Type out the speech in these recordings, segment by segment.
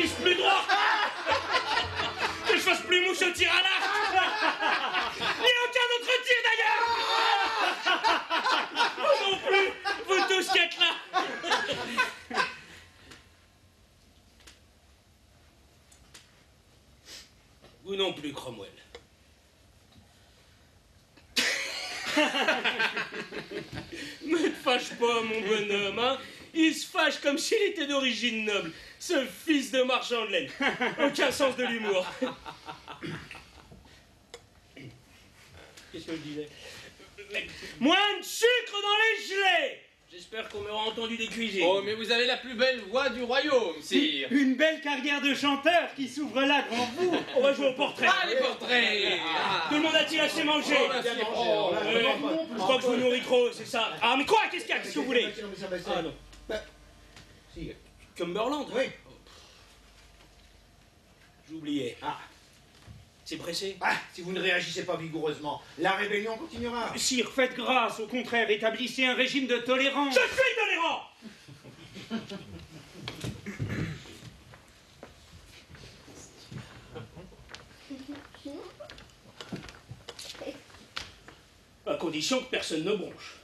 pisse plus droit, que je fasse plus mouche au tir à l'arc, ni aucun autre tir d'ailleurs. Vous non plus, vous tous qui êtes là. Vous non plus, Cromwell. Ne te fâche pas, mon bonhomme, hein. Il se fâche comme s'il était d'origine noble, ce fils de marchand de laine. Aucun sens de l'humour. Qu'est-ce que je disais? Moins de sucre dans les gelées. J'espère qu'on m'aura entendu des cuisines. Oh, mais vous avez la plus belle voix du royaume, sire. Une belle carrière de chanteur qui s'ouvre là devant vous. On va jouer au portrait. Ah, les portraits. Tout le monde a-t-il assez mangé? Je crois que je vous nourris trop, c'est ça. Ah, mais quoi? Qu'est-ce qu'il y a? Qu'est-ce que vous voulez? Ah non. Si. Cumberland? Oui. J'oubliais. Ah. C'est pressé? Ah, si vous ne réagissez pas vigoureusement, la rébellion continuera. Sire, faites grâce, au contraire, établissez un régime de tolérance. Je suis tolérant! À condition que personne ne bronche.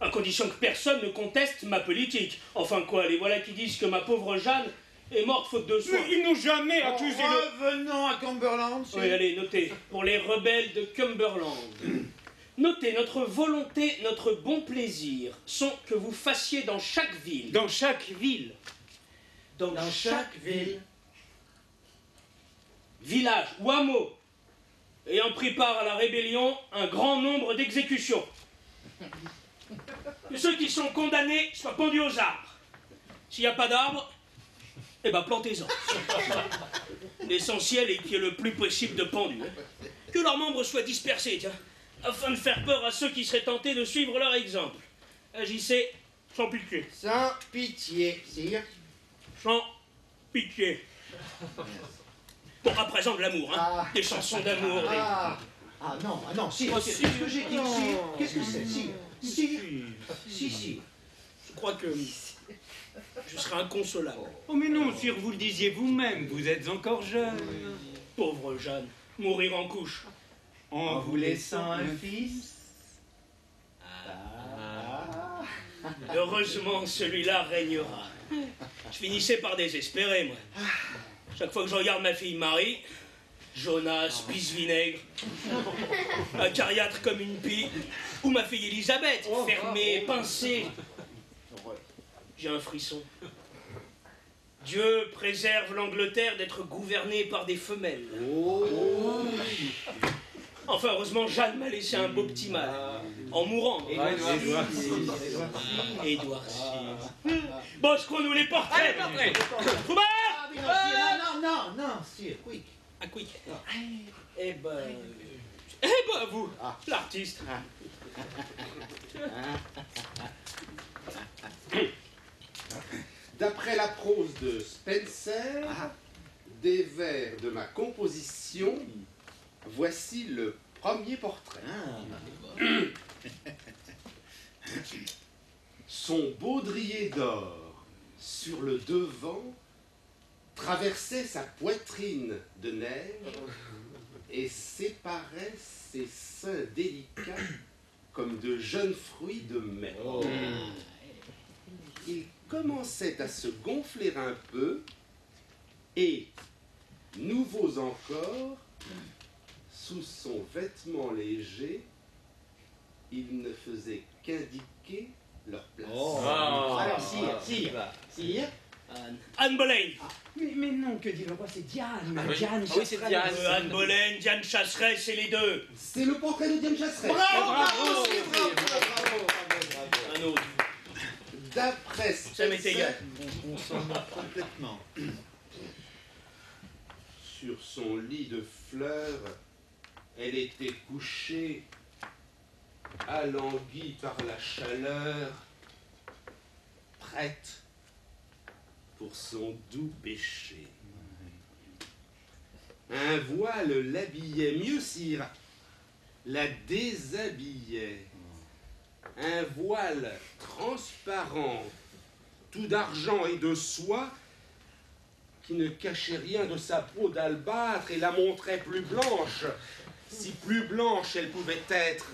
À condition que personne ne conteste ma politique. Enfin quoi, les voilà qui disent que ma pauvre Jeanne est morte faute de soins. Mais ils n'ont jamais accusé le... Revenons à Cumberland. Oui, allez, notez. Pour les rebelles de Cumberland. Notez, notre volonté, notre bon plaisir sont que vous fassiez dans chaque ville. Dans chaque ville. Dans chaque ville. Village ou hameau ayant pris part à la rébellion, un grand nombre d'exécutions. Que ceux qui sont condamnés soient pendus aux arbres. S'il n'y a pas d'arbres, eh ben plantez-en. L'essentiel est qu'il y ait le plus possible de pendus. Que leurs membres soient dispersés, tiens, afin de faire peur à ceux qui seraient tentés de suivre leur exemple. Agissez sans pitié. Sans pitié, sire. Sans pitié. Bon, à présent de l'amour, hein. Ah. Des chansons d'amour. des- Non, sire. Oh, Qu'est-ce sire. que j'ai dit, sire? Qu'est-ce que c'est, sire? Si. Je crois que je serai inconsolable. Oh mais non, sire, vous le disiez vous-même, vous êtes encore jeune. Pauvre Jeanne, mourir en couche. En vous laissant un fils. Heureusement, celui-là régnera. Je finissais par désespérer, moi. Chaque fois que je regarde ma fille Marie, Jonas, pisse-vinaigre, acariâtre comme une pie, ou ma fille Elisabeth, fermée, pincée. J'ai un frisson. Dieu préserve l'Angleterre d'être gouvernée par des femelles. Enfin, heureusement, Jeanne m'a laissé un beau petit mal. En mourant. Édouard VI. Bon, nous les portraits. Allez, portrait. Foubert! Non, sire, quick. Ah, quick. Eh ben, vous, l'artiste. D'après la prose de Spencer, des vers de ma composition, voici le premier portrait. Son baudrier d'or sur le devant traversait sa poitrine de neige et séparait ses seins délicats comme de jeunes fruits de mai. Il commençait à se gonfler un peu et, nouveaux encore, sous son vêtement léger, il ne faisait qu'indiquer leur place. Alors, sire. Anne Boleyn. Mais non, que dit le roi, c'est Diane. oui. Diane, Ah oui, c'est Diane. Anne Boleyn, Diane Chasseret, c'est les deux. C'est le portrait de Diane Chasseret. Bravo. Un autre. D'après Ça m'est égal. On s'en moque complètement. sur son lit de fleurs, elle était couchée, alanguie par la chaleur, prête pour son doux péché. Un voile l'habillait, mieux sire, la déshabillait. Un voile transparent, tout d'argent et de soie, qui ne cachait rien de sa peau d'albâtre et la montrait plus blanche. Si plus blanche elle pouvait être.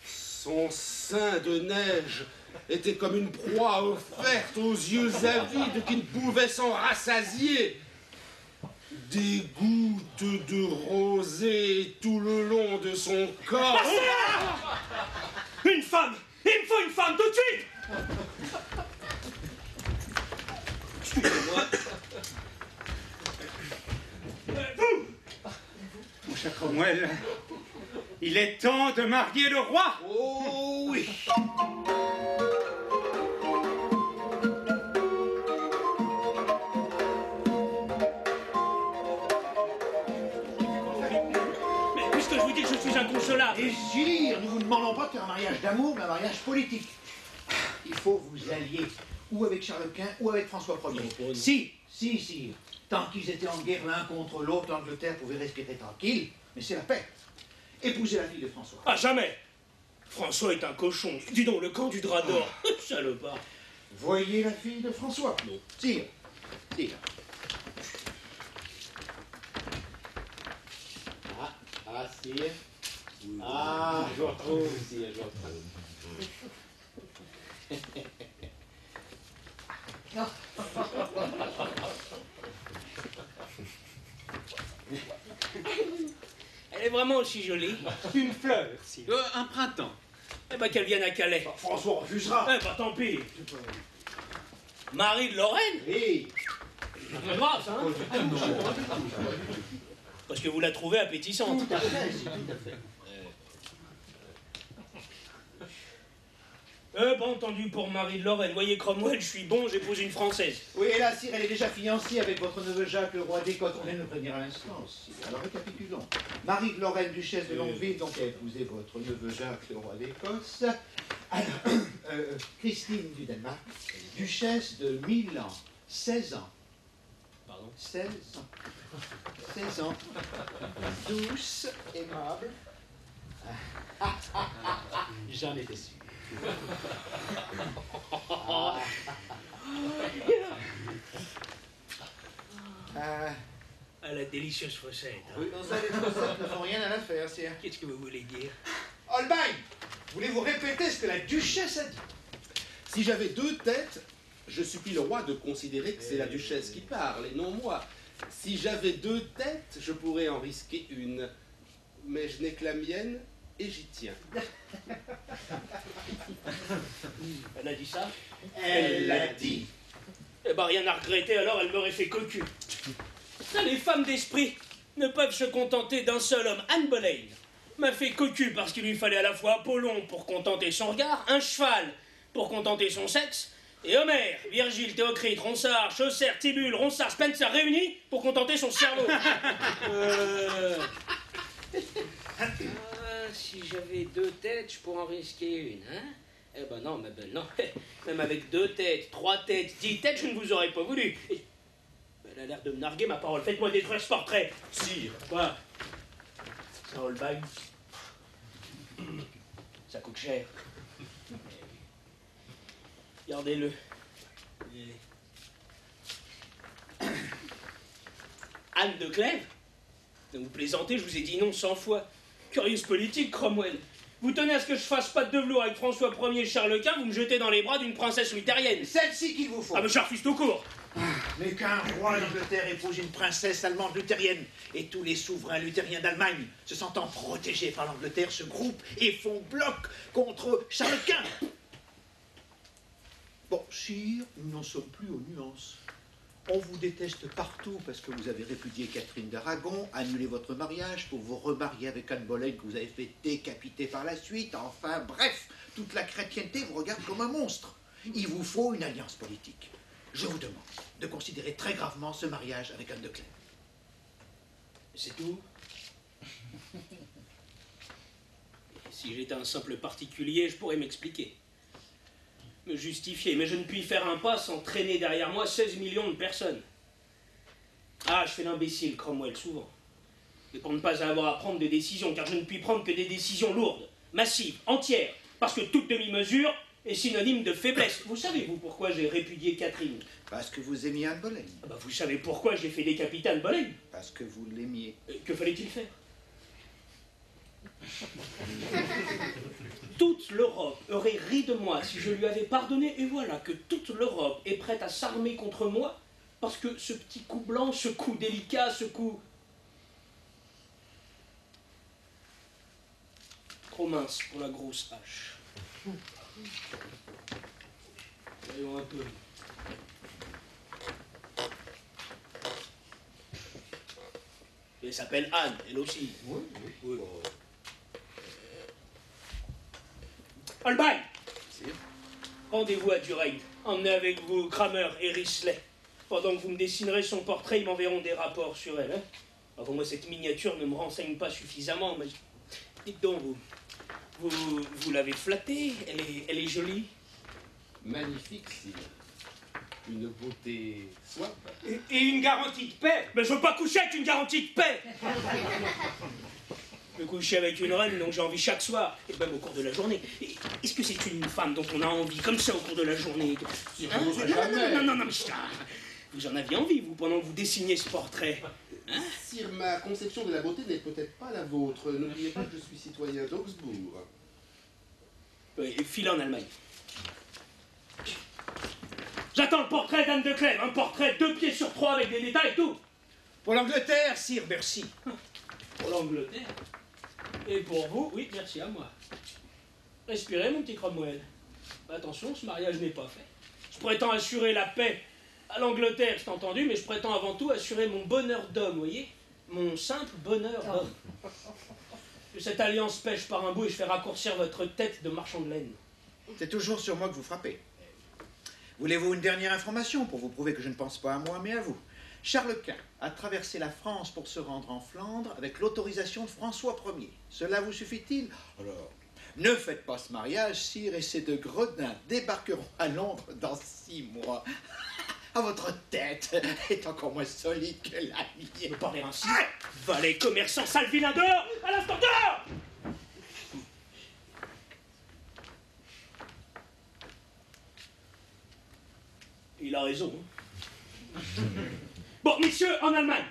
Son sein de neige était comme une proie offerte aux yeux avides qui ne pouvaient s'en rassasier. Des gouttes de rosée tout le long de son corps. Une femme! Il me faut une femme tout de suite! Excusez-moi. Vous! Mon cher Cromwell, il est temps de marier le roi. Oh oui. Mais puisque je vous dis que je suis inconsolable. Désir, nous vous demandons pas de faire un mariage d'amour, mais un mariage politique. Il faut vous allier ou avec Charles Quint ou avec François Ier. Si. Tant qu'ils étaient en guerre l'un contre l'autre, l'Angleterre pouvait respirer tranquille, mais c'est la paix. Épousez la fille de François. Ah, jamais! François est un cochon. Dis donc, le camp du drap d'or. Salopard. Voyez la fille de François. Non. Sire. Sire. Ah, je vous retrouve, sire, je vous retrouve. Elle est vraiment aussi jolie. Une fleur, si. Un printemps. Eh ben, qu'elle vienne à Calais. François refusera. Eh ben, tant pis. Marie de Lorraine? Oui. C'est grave, ça, hein? Parce que vous la trouvez appétissante. Tout à fait. Pas entendu pour Marie de Lorraine. Voyez, Cromwell, je suis bon, j'épouse une Française. Oui, et là, sire, elle est déjà fiancée avec votre neveu Jacques, le roi d'Écosse. On vient de le prévenir à l'instant, sire. Alors, récapitulons. Marie de Lorraine, duchesse de Longueville, donc a épousé votre neveu Jacques, le roi d'Écosse. Alors, Christine du Danemark, duchesse de Milan, 16 ans. Pardon? 16 ans. 16 ans. Douce, aimable. J'en étais sûr. À la délicieuse fossette. Hein. Oui, non, ça, les faussettes ne font rien à l'affaire, sire. Qu'est-ce que vous voulez dire? Holbein, voulez-vous répéter ce que la duchesse a dit? Si j'avais deux têtes, je supplie le roi de considérer que c'est la duchesse qui parle et non moi. Si j'avais deux têtes, je pourrais en risquer une. Mais je n'ai que la mienne et j'y tiens. Elle a dit ça? Elle l'a dit. Eh ben, rien à regretter, alors elle m'aurait fait cocu. Ça, les femmes d'esprit ne peuvent se contenter d'un seul homme. Anne Boleyn m'a fait cocu parce qu'il lui fallait à la fois Apollon pour contenter son regard, un cheval pour contenter son sexe, et Homère, Virgile, Théocrite, Ronsard, Chaucer, Tibulle, Ronsard, Spencer réunis pour contenter son cerveau. Si j'avais deux têtes, je pourrais en risquer une, hein? Eh ben non, non. Même avec deux têtes, trois têtes, 10 têtes, je ne vous aurais pas voulu. Et... Elle a l'air de me narguer, ma parole. Faites-moi détruire ce portrait. Sire. Quoi? Ça, Holbein? Ça coûte cher. Regardez-le. Anne de Clèves? Vous plaisantez, je vous ai dit non 100 fois. Curieuse politique, Cromwell. Vous tenez à ce que je fasse pas de velours avec François Ier et Charles Quint, vous me jetez dans les bras d'une princesse luthérienne. Celle-ci qu'il vous faut. Ah mais je refuse tout court. Mais qu'un roi d'Angleterre épouse une princesse allemande luthérienne, et tous les souverains luthériens d'Allemagne, se sentant protégés par l'Angleterre, se groupent et font bloc contre Charles Quint. Bon, sire, nous n'en sommes plus aux nuances. On vous déteste partout parce que vous avez répudié Catherine d'Aragon, annulé votre mariage pour vous remarier avec Anne Boleyn que vous avez fait décapiter par la suite. Enfin, bref, toute la chrétienté vous regarde comme un monstre. Il vous faut une alliance politique. Je vous demande de considérer très gravement ce mariage avec Anne de Clèves. C'est tout? Si j'étais un simple particulier, je pourrais m'expliquer. Me justifier, mais je ne puis faire un pas sans traîner derrière moi 16 millions de personnes. Ah, je fais l'imbécile, Cromwell, souvent. Et pour ne pas avoir à prendre des décisions, car je ne puis prendre que des décisions lourdes, massives, entières, parce que toute demi-mesure est synonyme de faiblesse. Vous savez, vous, pourquoi j'ai répudié Catherine? Parce que vous aimiez Anne Boleyn. Ah bah, vous savez pourquoi j'ai fait décapiter Anne Boleyn? Parce que vous l'aimiez. Que fallait-il faire? Toute l'Europe aurait ri de moi si je lui avais pardonné, et voilà que toute l'Europe est prête à s'armer contre moi parce que ce petit coup blanc, ce coup délicat, ce coup trop mince pour la grosse hache. Voyons un peu. Elle s'appelle Anne, elle aussi. Oui. Holbein! Rendez-vous à Durein. Emmenez avec vous Kramer et Risley. Pendant que vous me dessinerez son portrait, ils m'enverront des rapports sur elle. Hein. Enfin, moi, cette miniature ne me renseigne pas suffisamment. Mais... Dites donc, vous l'avez flattée? Elle est jolie? Magnifique, sire. Une beauté soif. Et une garantie de paix. Mais je veux pas coucher avec une garantie de paix! Je veux coucher avec une reine dont j'ai envie chaque soir, et même au cours de la journée. Est-ce que c'est une femme dont on a envie comme ça au cours de la journée? Jamais. Non, mais vous en aviez envie, vous, pendant que vous dessiniez ce portrait. Hein? Sire, ma conception de la beauté n'est peut-être pas la vôtre. N'oubliez pas que je suis citoyen d'Augsbourg. Oui, file en Allemagne. J'attends le portrait d'Anne de Clèves, un portrait 2 pieds sur 3 avec des détails et tout. Pour l'Angleterre, sire, merci. Pour l'Angleterre. Et pour vous, oui, merci à moi. Respirez, mon petit Cromwell. Attention, ce mariage n'est pas fait. Je prétends assurer la paix à l'Angleterre, c'est entendu, mais je prétends avant tout assurer mon bonheur d'homme, voyez? Mon simple bonheur d'homme. Que cette alliance pêche par un bout et je fais raccourcir votre tête de marchand de laine. C'est toujours sur moi que vous frappez. Voulez-vous une dernière information pour vous prouver que je ne pense pas à moi, mais à vous? Charles Quint a traversé la France pour se rendre en Flandre avec l'autorisation de François Ier. Cela vous suffit-il? Alors, ne faites pas ce mariage, sire, et ces 2 gredins débarqueront à Londres dans 6 mois. À votre tête est encore moins solide que la mienne. Ne parlez ainsi. Valet, commerçant, sale vilain, dehors! À l'instant, dehors! Il a raison. Bon, messieurs, en Allemagne.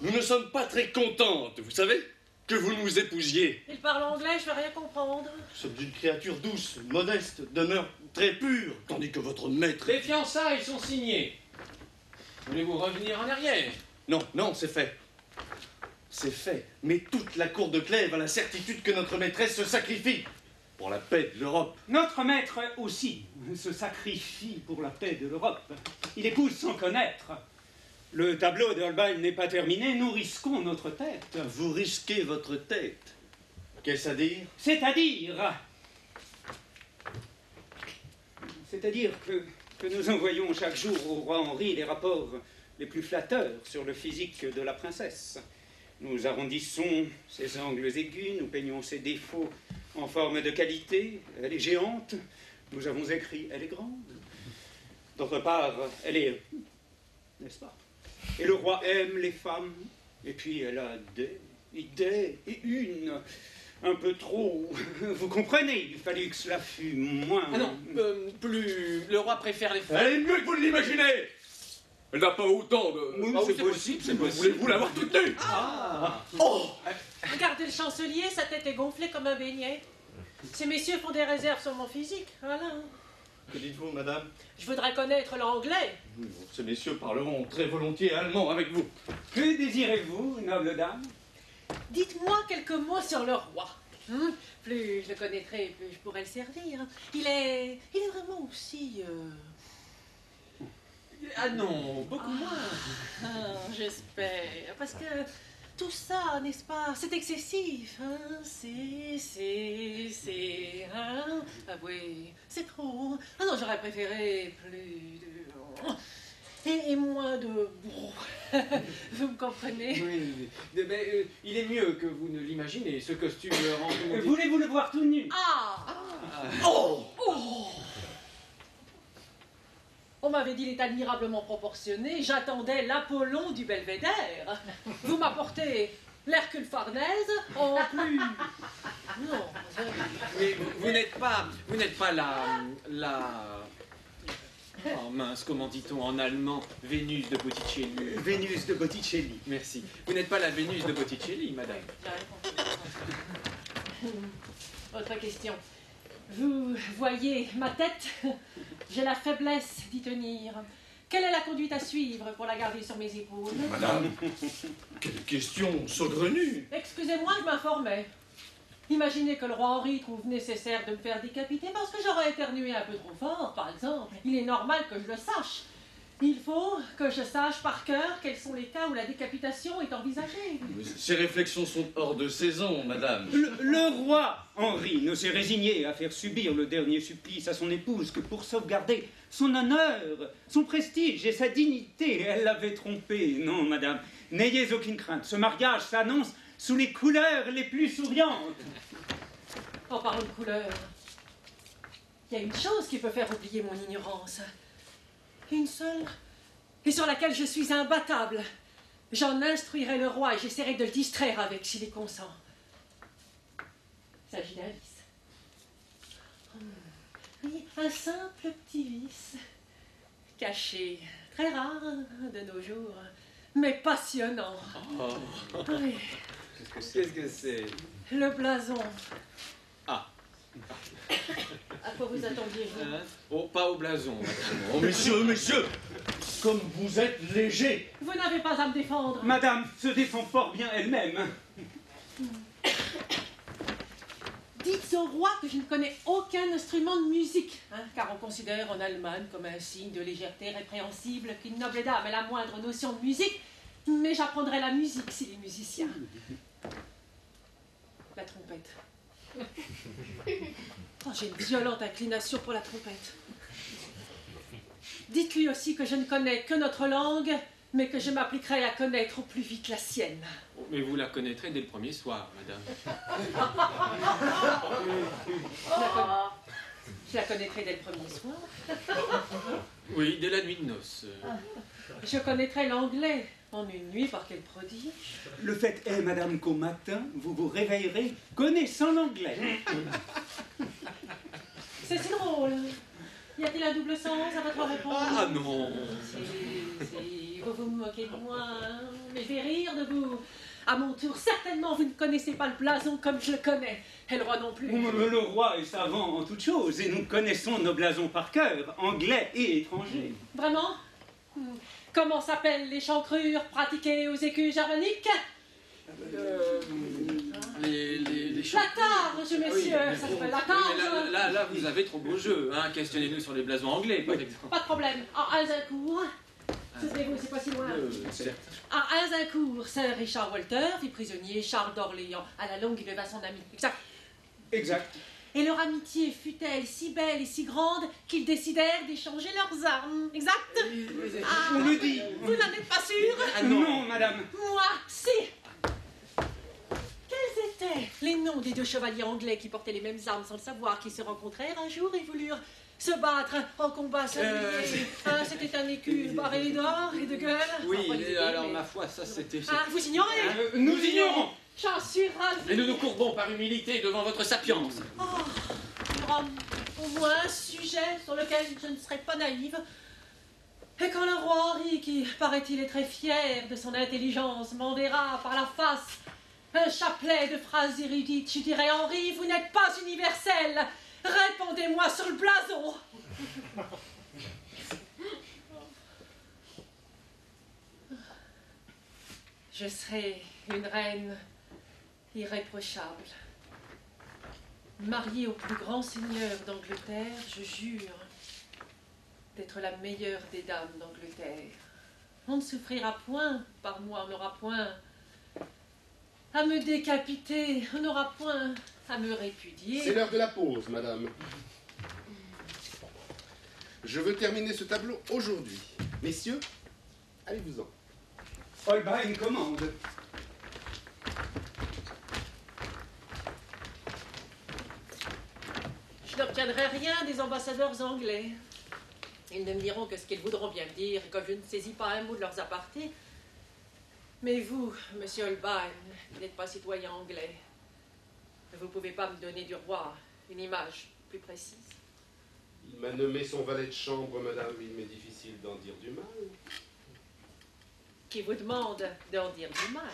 Nous ne sommes pas très contentes, vous savez, que vous nous épousiez. Il parle anglais, je vais rien comprendre. Nous sommes d'une créature douce, modeste, demeure très pure, tandis que votre maître... Les fiançailles sont signées. Voulez-vous revenir en arrière? Non, non, c'est fait. C'est fait. Mais toute la cour de Clèves a la certitude que notre maîtresse se sacrifie pour la paix de l'Europe. Notre maître aussi se sacrifie pour la paix de l'Europe. Il épouse sans connaître. Le tableau de Holbein n'est pas terminé, nous risquons notre tête. Vous risquez votre tête. Qu'est-ce à dire? C'est-à-dire que nous envoyons chaque jour au roi Henri les rapports les plus flatteurs sur le physique de la princesse. Nous arrondissons ses angles aigus, nous peignons ses défauts en forme de qualité. Elle est géante, nous avons écrit, elle est grande. D'autre part, elle est... n'est-ce pas? Et le roi aime les femmes, et puis elle a des idées, et une, un peu trop. Vous comprenez, il fallait que cela fût moins... Ah non, plus... Le roi préfère les femmes. Elle est mieux que vous l'imaginez. Elle n'a pas autant de... Oui, c'est possible, c'est possible. Voulez-vous l'avoir toute nue? Oh! Regardez le chancelier, sa tête est gonflée comme un beignet. Ces messieurs font des réserves sur mon physique, voilà. Que dites-vous, madame? Je voudrais connaître l'anglais. Ces messieurs parleront très volontiers allemand avec vous. Que désirez-vous, noble dame? Dites-moi quelques mots sur le roi. Plus je le connaîtrai, plus je pourrai le servir. Il est vraiment aussi... Ah non, beaucoup moins. Ah, j'espère, parce que tout ça, n'est-ce pas, c'est excessif, hein, hein, ah oui, c'est trop. Ah non, j'aurais préféré plus de... et moins de... Vous me comprenez? Oui, mais, il est mieux que vous ne l'imaginez, ce costume rend tout le monde... Voulez-vous le voir tout nu? Ah, Oh! oh. On m'avait dit il est admirablement proportionné, j'attendais l'Apollon du Belvédère. Vous m'apportez l'Hercule Farnèse en plus. Non, Mais vous n'êtes pas la... Oh mince, comment dit-on en allemand? Vénus de Botticelli. Vénus de Botticelli. Merci. Vous n'êtes pas la Vénus de Botticelli, madame. Autre question. Vous voyez ma tête? J'ai la faiblesse d'y tenir. Quelle est la conduite à suivre pour la garder sur mes épaules? Madame, quelle question saugrenue! Excusez-moi, je m'informais. Imaginez que le roi Henri trouve nécessaire de me faire décapiter parce que j'aurais éternué un peu trop fort, par exemple. Il est normal que je le sache. Il faut que je sache par cœur quels sont les cas où la décapitation est envisagée. Ces réflexions sont hors de saison, madame. Le roi Henri ne s'est résigné à faire subir le dernier supplice à son épouse que pour sauvegarder son honneur, son prestige et sa dignité. Elle l'avait trompé. Non, madame, n'ayez aucune crainte. Ce mariage s'annonce sous les couleurs les plus souriantes. En parlant de couleurs, il y a une chose qui peut faire oublier mon ignorance. Une seule, et sur laquelle je suis imbattable. J'en instruirai le roi et j'essaierai de le distraire avec s'il y consent. Il s'agit d'un vice. Oui, un simple petit vice. Caché, très rare de nos jours, mais passionnant. Oh. Oui, Qu'est-ce que c'est? le blason. Ah. À quoi vous attendiez-vous? Hein? Oh, pas au blason, madame. Oh, messieurs, comme vous êtes léger! Vous n'avez pas à me défendre. Madame se défend fort bien elle-même. Dites au roi que je ne connais aucun instrument de musique, hein, car on considère en Allemagne comme un signe de légèreté répréhensible qu'une noble dame ait la moindre notion de musique, mais j'apprendrai la musique s'il est musicien. La trompette. Oh, j'ai une violente inclination pour la trompette. Dites-lui aussi que je ne connais que notre langue, mais que je m'appliquerai à connaître au plus vite la sienne. Oh, mais vous la connaîtrez dès le premier soir, madame. Je la connaîtrai dès le premier soir. Oui, dès la nuit de noces. Je connaîtrai l'anglais en une nuit, par quel prodige. Le fait est, madame, qu'au matin, vous vous réveillerez connaissant l'anglais. C'est si drôle. Y a-t-il un double sens à votre réponse? Ah non. Si, vous me moquez de moi, hein, mais je vais rire de vous. À mon tour, certainement, vous ne connaissez pas le blason comme je le connais. Et le roi non plus. Le roi est savant en toutes choses et nous connaissons nos blasons par cœur, anglais et étrangers. Vraiment? Comment s'appellent les chancrures pratiquées aux écus germaniques? Les La targe, messieurs, Oui, ça s'appelle la mais targe. là, vous avez trop beau jeu. Hein. Questionnez-nous sur les blasons anglais, par exemple. Pas de problème. À Azincourt, souvenez-vous, c'est pas si loin. Certes. À Azincourt, Saint Richard Walter fit prisonnier Charles d'Orléans. À la longue, il leva son ami. Exact. Exact. Et leur amitié fut-elle si belle et si grande qu'ils décidèrent d'échanger leurs armes. Exact. On le dit. Vous n'en êtes pas sûr? Ah Non, madame. Moi, si. Quels étaient les noms des deux chevaliers anglais qui portaient les mêmes armes sans le savoir, qui se rencontrèrent un jour et voulurent se battre en combat singulier? C'était un écu barré d'or et de gueule. Oui, Enfin, ils étaient, alors mais- ma foi, ça c'était... Vous ignorez? Nous ignorons. J'en suis ravie. Et nous nous courbons par humilité devant votre sapience. Oh, il y aura au moins un sujet sur lequel je ne serai pas naïve. Et quand le roi Henri, qui paraît-il est très fier de son intelligence, m'enverra par la face un chapelet de phrases érudites, je dirai: Henri, vous n'êtes pas universel. Répondez-moi sur le blason. Je serai une reine irréprochable. Mariée au plus grand seigneur d'Angleterre, je jure. d'être la meilleure des dames d'Angleterre. On ne souffrira point par moi, on n'aura point à me décapiter, on n'aura point à me répudier. C'est l'heure de la pause, madame. Je veux terminer ce tableau aujourd'hui. Messieurs, allez-vous-en. Holbein commande. Je n'obtiendrai rien des ambassadeurs anglais. Ils ne me diront que ce qu'ils voudront bien me dire, et comme je ne saisis pas un mot de leurs apartés. Mais vous, monsieur Holbein, vous n'êtes pas citoyen anglais. Vous ne pouvez pas me donner du roi une image plus précise. Il m'a nommé son valet de chambre, madame. Il m'est difficile d'en dire du mal. Qui vous demande d'en dire du mal.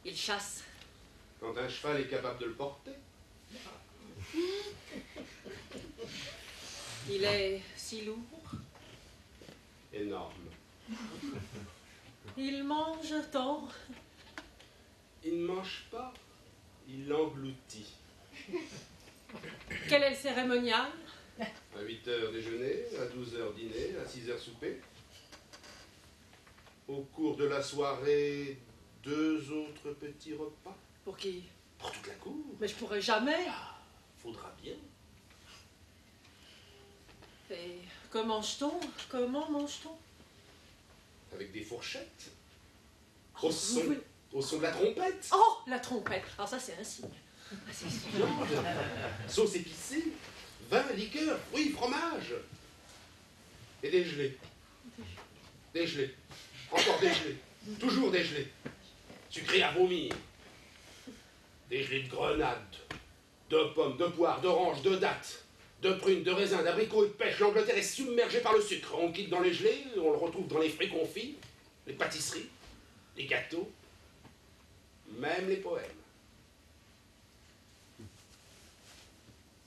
Il chasse. Quand un cheval est capable de le porter. Il est si lourd. Énorme. Il mange tant. Il ne mange pas, il engloutit. Quel est le cérémonial? À 8h déjeuner, à 12h dîner, à 6h souper. Au cours de la soirée, 2 autres petits repas. Pour qui? Pour toute la cour. Mais je pourrai jamais. Ah, faudra bien. Et que mange-t-on? Comment mange-t-on? Avec des fourchettes. Oh, Au son de la trompette. Oh, la trompette. Alors ça, c'est un signe. Ah, c'est sûr. Sauce épicée, vin, liqueur, fruits, fromage. Et dégelé. Dégelé. Encore dégelé. Toujours dégelé. Sucré à vomir. Dégelé de grenades, de pommes, de poires, d'oranges, de dattes, de prunes, de raisins, d'abricots et de pêche. L'Angleterre est submergée par le sucre. On le quitte dans les gelées, on le retrouve dans les fruits confits, les pâtisseries, les gâteaux, même les poèmes.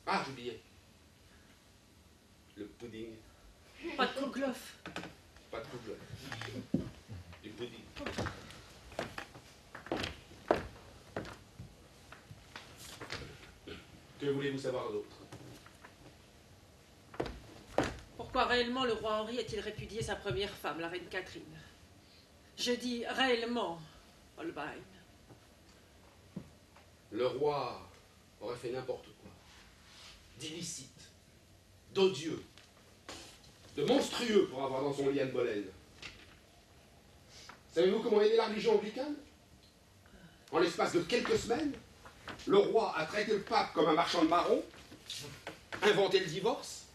Ah, j'oubliais. Le pudding. Pas de kouglof. Pas de couple. Du pudding. Que voulez-vous savoir d'autre? Pourquoi réellement le roi Henri a-t-il répudié sa première femme, la reine Catherine? Je dis réellement, Holbein. Le roi aurait fait n'importe quoi. D'illicite, d'odieux, de monstrueux pour avoir dans son lit Anne Boleyn. Savez-vous comment est née la religion anglicane? En l'espace de quelques semaines, le roi a traité le pape comme un marchand de marrons, inventé le divorce,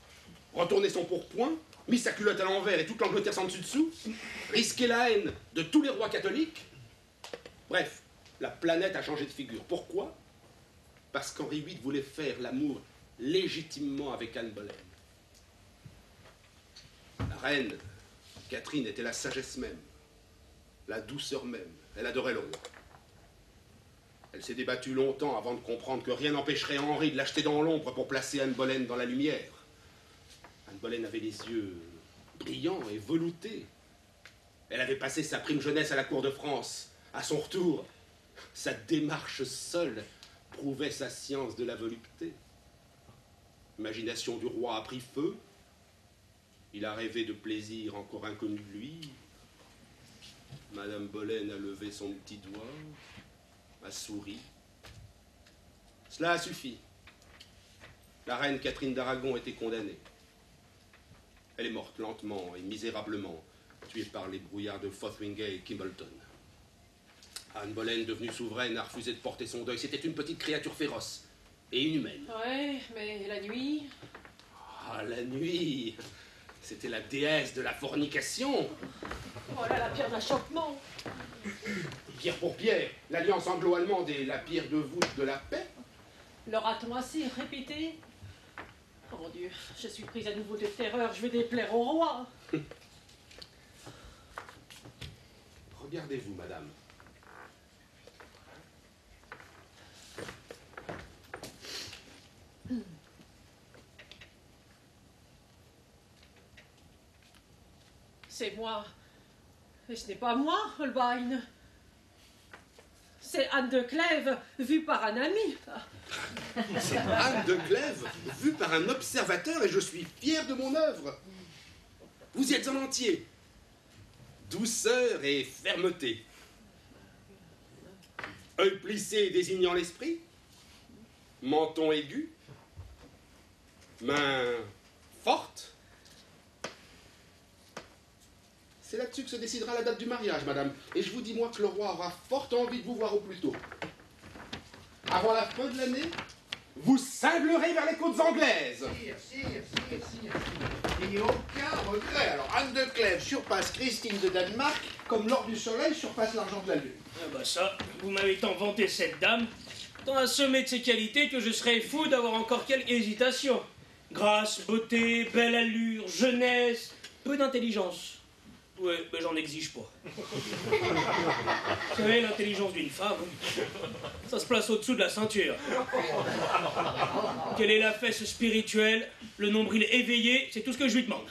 retourné son pourpoint, mis sa culotte à l'envers et toute l'Angleterre sans dessus-dessous, risqué la haine de tous les rois catholiques. Bref, la planète a changé de figure. Pourquoi? Parce qu'Henri VIII voulait faire l'amour légitimement avec Anne Boleyn. La reine Catherine était la sagesse même, la douceur même. Elle adorait le roi. Elle s'est débattue longtemps avant de comprendre que rien n'empêcherait Henri de l'acheter dans l'ombre pour placer Anne Boleyn dans la lumière. Anne Boleyn avait les yeux brillants et veloutés. Elle avait passé sa prime jeunesse à la cour de France. À son retour, sa démarche seule prouvait sa science de la volupté. L'imagination du roi a pris feu. Il a rêvé de plaisir encore inconnu de lui. Madame Boleyn a levé son petit doigt, a souri. Cela a suffi. La reine Catherine d'Aragon était condamnée. Elle est morte lentement et misérablement, tuée par les brouillards de Fotheringay et Kimbolton. Anne Boleyn, devenue souveraine, a refusé de porter son deuil. C'était une petite créature féroce et inhumaine. Ouais, mais la nuit... Ah, la nuit, c'était la déesse de la fornication. Voilà la pierre d'achoppement. Pierre pour pierre, l'alliance anglo-allemande est la pierre de voûte de la paix. Leur a-t-on assez répété? Oh mon Dieu, je suis prise à nouveau de terreur, je vais déplaire au roi. Regardez-vous, madame. C'est moi. Et ce n'est pas moi, Holbein. C'est Anne de Clèves, vue par un ami. C'est Anne de Clèves, vue par un observateur, et je suis fier de mon œuvre. Vous y êtes en entier. Douceur et fermeté. Œil plissé désignant l'esprit. Menton aigu. Main forte. C'est là-dessus que se décidera la date du mariage, madame. Et je vous dis, moi, que le roi aura fort envie de vous voir au plus tôt. Avant la fin de l'année, vous cinglerez vers les côtes anglaises. Sire. Il n'y a aucun regret. Alors, Anne de Clèves surpasse Christine de Danemark, comme l'or du soleil surpasse l'argent de la lune. Ah bah ça, vous m'avez tant vanté cette dame, dans un sommet de ses qualités, que je serais fou d'avoir encore quelques hésitations. Grâce, beauté, belle allure, jeunesse, peu d'intelligence. Ouais, mais j'en exige pas. Vous savez, l'intelligence d'une femme, ça se place au-dessous de la ceinture. Quelle est la fesse spirituelle, le nombril éveillé, c'est tout ce que je lui demande.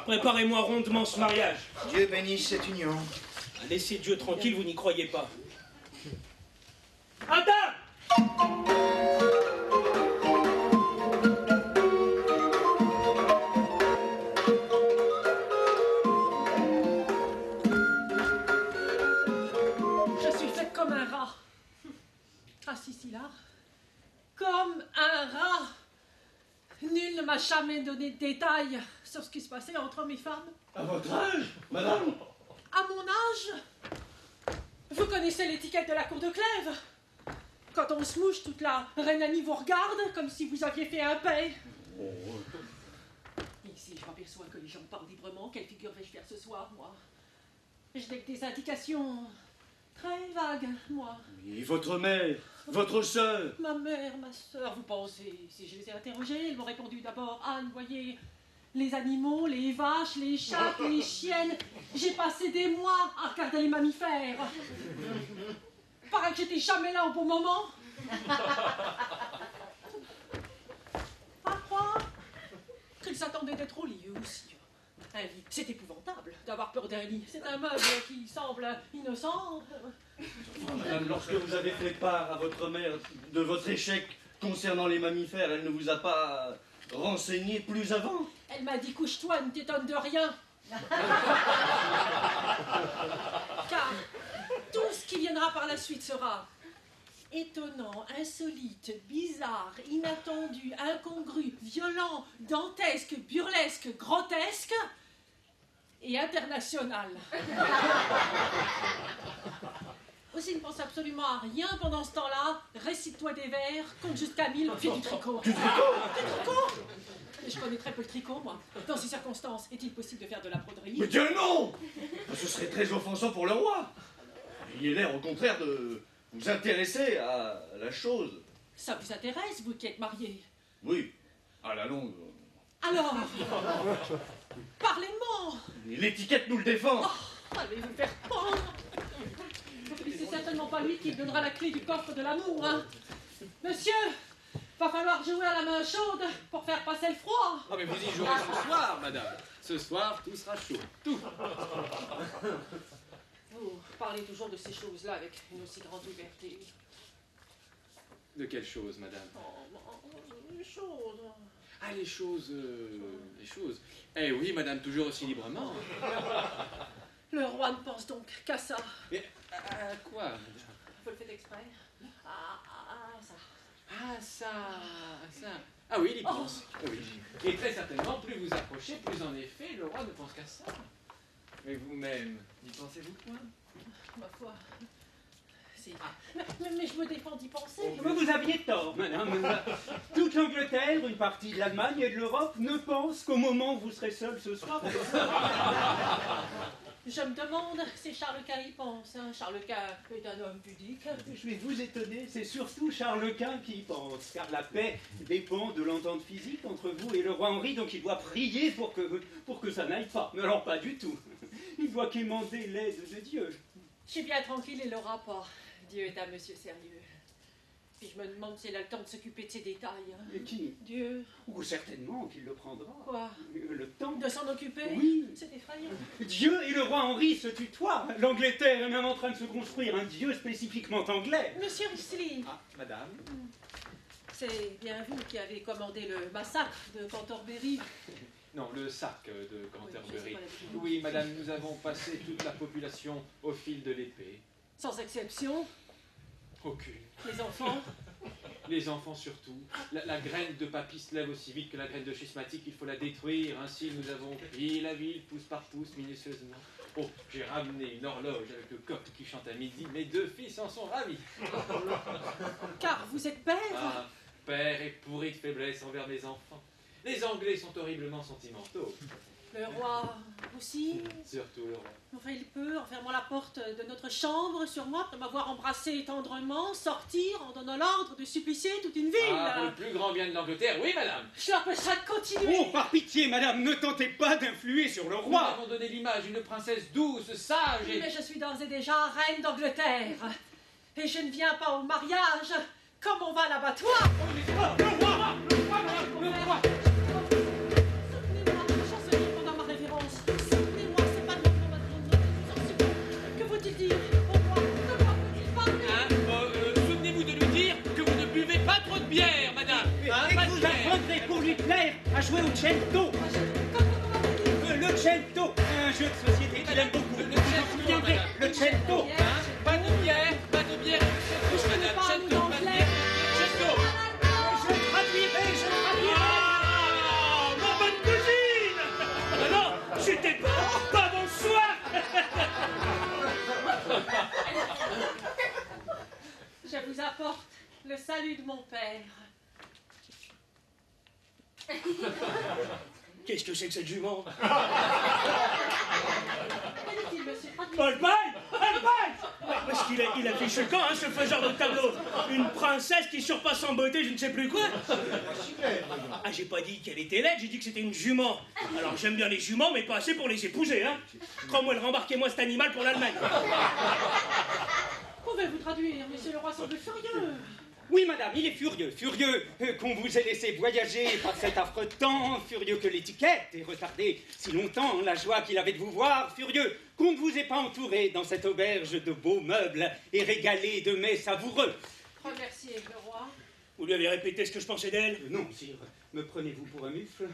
Préparez-moi rondement ce mariage. Dieu bénisse cette union. Laissez Dieu tranquille, vous n'y croyez pas. Adam! Je suis faite comme un rat. Ah si, là. Comme un rat. Nul ne m'a jamais donné de détails sur ce qui se passait entre mes femmes. À votre âge, madame? À mon âge, vous connaissez l'étiquette de la cour de Clèves. Quand on se mouche, toute la Rhénanie vous regarde comme si vous aviez fait un paix. Ici, je m'aperçois que les gens parlent librement. Quelle figure vais-je faire ce soir, moi? Je n'ai que des indications très vagues, moi. Et votre mère, votre sœur? Ma mère, ma sœur, vous pensez, si je les ai interrogées, elles m'ont répondu d'abord, Anne, voyez, les animaux, les vaches, les chats, les chiennes, j'ai passé des mois à regarder les mammifères. Paraît que j'étais jamais là au bon moment. À croire qu'ils attendaient d'être au lit, eux aussi. Un lit, c'est épouvantable d'avoir peur d'un lit. C'est un meuble qui semble innocent. Madame, lorsque vous avez fait part à votre mère de votre échec concernant les mammifères, elle ne vous a pas renseigné plus avant? Elle m'a dit, couche-toi, ne t'étonne de rien. Car tout ce qui viendra par la suite sera étonnant, insolite, bizarre, inattendu, incongru, violent, dantesque, burlesque, grotesque et international. Aussi, ne pense absolument à rien pendant ce temps-là. Récite-toi des vers, compte jusqu'à 1000, fais du tricot. Du tricot? Du tricot? Je connais très peu le tricot, moi. Dans ces circonstances, est-il possible de faire de la broderie? Mais Dieu non! Ce serait très offensant pour le roi. Il a l'air au contraire de vous intéresser à la chose. Ça vous intéresse, vous qui êtes marié? Oui, à la longue. Alors, parlez-moi. L'étiquette nous le défend. Oh, allez vous faire pendre. Mais c'est certainement pas lui qui donnera la clé du coffre de l'amour, hein. Monsieur, va falloir jouer à la main chaude pour faire passer le froid. Ah mais vous y jouerez ce soir, madame. Ce soir, tout sera chaud. Tout. Vous parlez toujours de ces choses-là avec une aussi grande liberté. De quelles choses, madame? Les choses. Ah, les choses... les choses... Eh oui, madame, toujours aussi librement. Le roi ne pense donc qu'à ça. Mais à quoi? Vous le faites exprès? Ça. Ah, ça... Ah oui, il y pense. Ah oui. Et très certainement, plus vous approchez, plus en effet, le roi ne pense qu'à ça. Mais vous-même, n'y pensez-vous point? Ma foi... Mais je me défends d'y penser. Mais vous aviez tort, madame. Toute l'Angleterre, une partie de l'Allemagne et de l'Europe ne pense qu'au moment où vous serez seul ce soir. Je me demande, c'est Charles Quint y pense. Hein. Charles Quint est un homme pudique. Je vais vous étonner, c'est surtout Charles Quint qui y pense, car la paix dépend de l'entente physique entre vous et le roi Henri, donc il doit prier pour que ça n'aille pas. Mais alors pas du tout. Il doit quémander l'aide de Dieu. Je suis bien tranquille, il l'aura pas. Dieu est un monsieur sérieux. Puis je me demande s'il a le temps de s'occuper de ces détails. Hein. Et qui? Dieu. Ou certainement qu'il le prendra. Quoi? Le temps. De s'en occuper? Oui. C'est effrayant. Dieu et le roi Henri se tutoient. L'Angleterre est même en train de se construire un dieu spécifiquement anglais. Monsieur Risley. Ah, madame. C'est bien vous qui avez commandé le massacre de Canterbury. Non, le sac de Oui, je Canterbury. sais pas la différence. Oui, madame, nous avons passé toute la population au fil de l'épée. Sans exception, Aucune. les enfants. Les enfants surtout. La graine de papy se lève aussi vite que la graine de schismatique, il faut la détruire. Ainsi, nous avons pris la ville, pouce par pouce, minutieusement. Oh, j'ai ramené une horloge avec le coq qui chante à midi. Mes 2 fils en sont ravis. Car vous êtes père. Ah, père est pourri de faiblesse envers mes enfants. Les Anglais sont horriblement sentimentaux. Le roi aussi. Surtout le roi. Enfin, il peut, en fermant la porte de notre chambre sur moi, après m'avoir embrassé tendrement, sortir en donnant l'ordre de supplicier toute une ville. Ah, pour le plus grand bien de l'Angleterre, oui, madame. Je l'empêcherai de continuer. Oh, par pitié, madame, ne tentez pas d'influer sur le Nous roi. avons donné l'image d'une princesse douce, sage Oui, et... mais je suis d'ores et déjà reine d'Angleterre. Et je ne viens pas au mariage comme on va à l'abattoir. Le roi, le roi. Soutenez-moi, chancelier, pendant ma révérence. Soutenez-moi, c'est pas de que faut-il dire au roi? De quoi faut-il parler? Souvenez-vous de lui dire que vous ne buvez pas trop de bière, madame. Et que vous apprendrez pour lui plaire à jouer au cento. Le cento, un jeu de société qu'il aime beaucoup. Le Vous en cento, souviendrez, madame. le cento. Pas de bière, pas de bière. Madame, cento, pas de bière. Cento. Je traduirai. Ah, ma bonne cousine! Ah non, j'étais pas bonsoir! Je vous apporte le salut de mon père. Qu'est-ce que c'est que cette jument? Que dit-il, monsieur? Elle baille! Parce qu'il a fait choquant, hein, ce faiseur de tableau. Une princesse qui surpasse en beauté, je ne sais plus quoi. Ah, j'ai pas dit qu'elle était laide, j'ai dit que c'était une jument. Alors j'aime bien les juments, mais pas assez pour les épouser, hein. Cromwell, rembarquez-moi cet animal pour l'Allemagne. Pouvez-vous traduire? Monsieur le roi semble furieux. Oui, madame, il est furieux. Furieux qu'on vous ait laissé voyager par cet affreux temps. Furieux que l'étiquette ait retardé si longtemps la joie qu'il avait de vous voir. Furieux qu'on ne vous ait pas entouré dans cette auberge de beaux meubles et régalé de mets savoureux. Remerciez le roi. Vous lui avez répété ce que je pensais d'elle? Non, sire, me prenez-vous pour un mufle?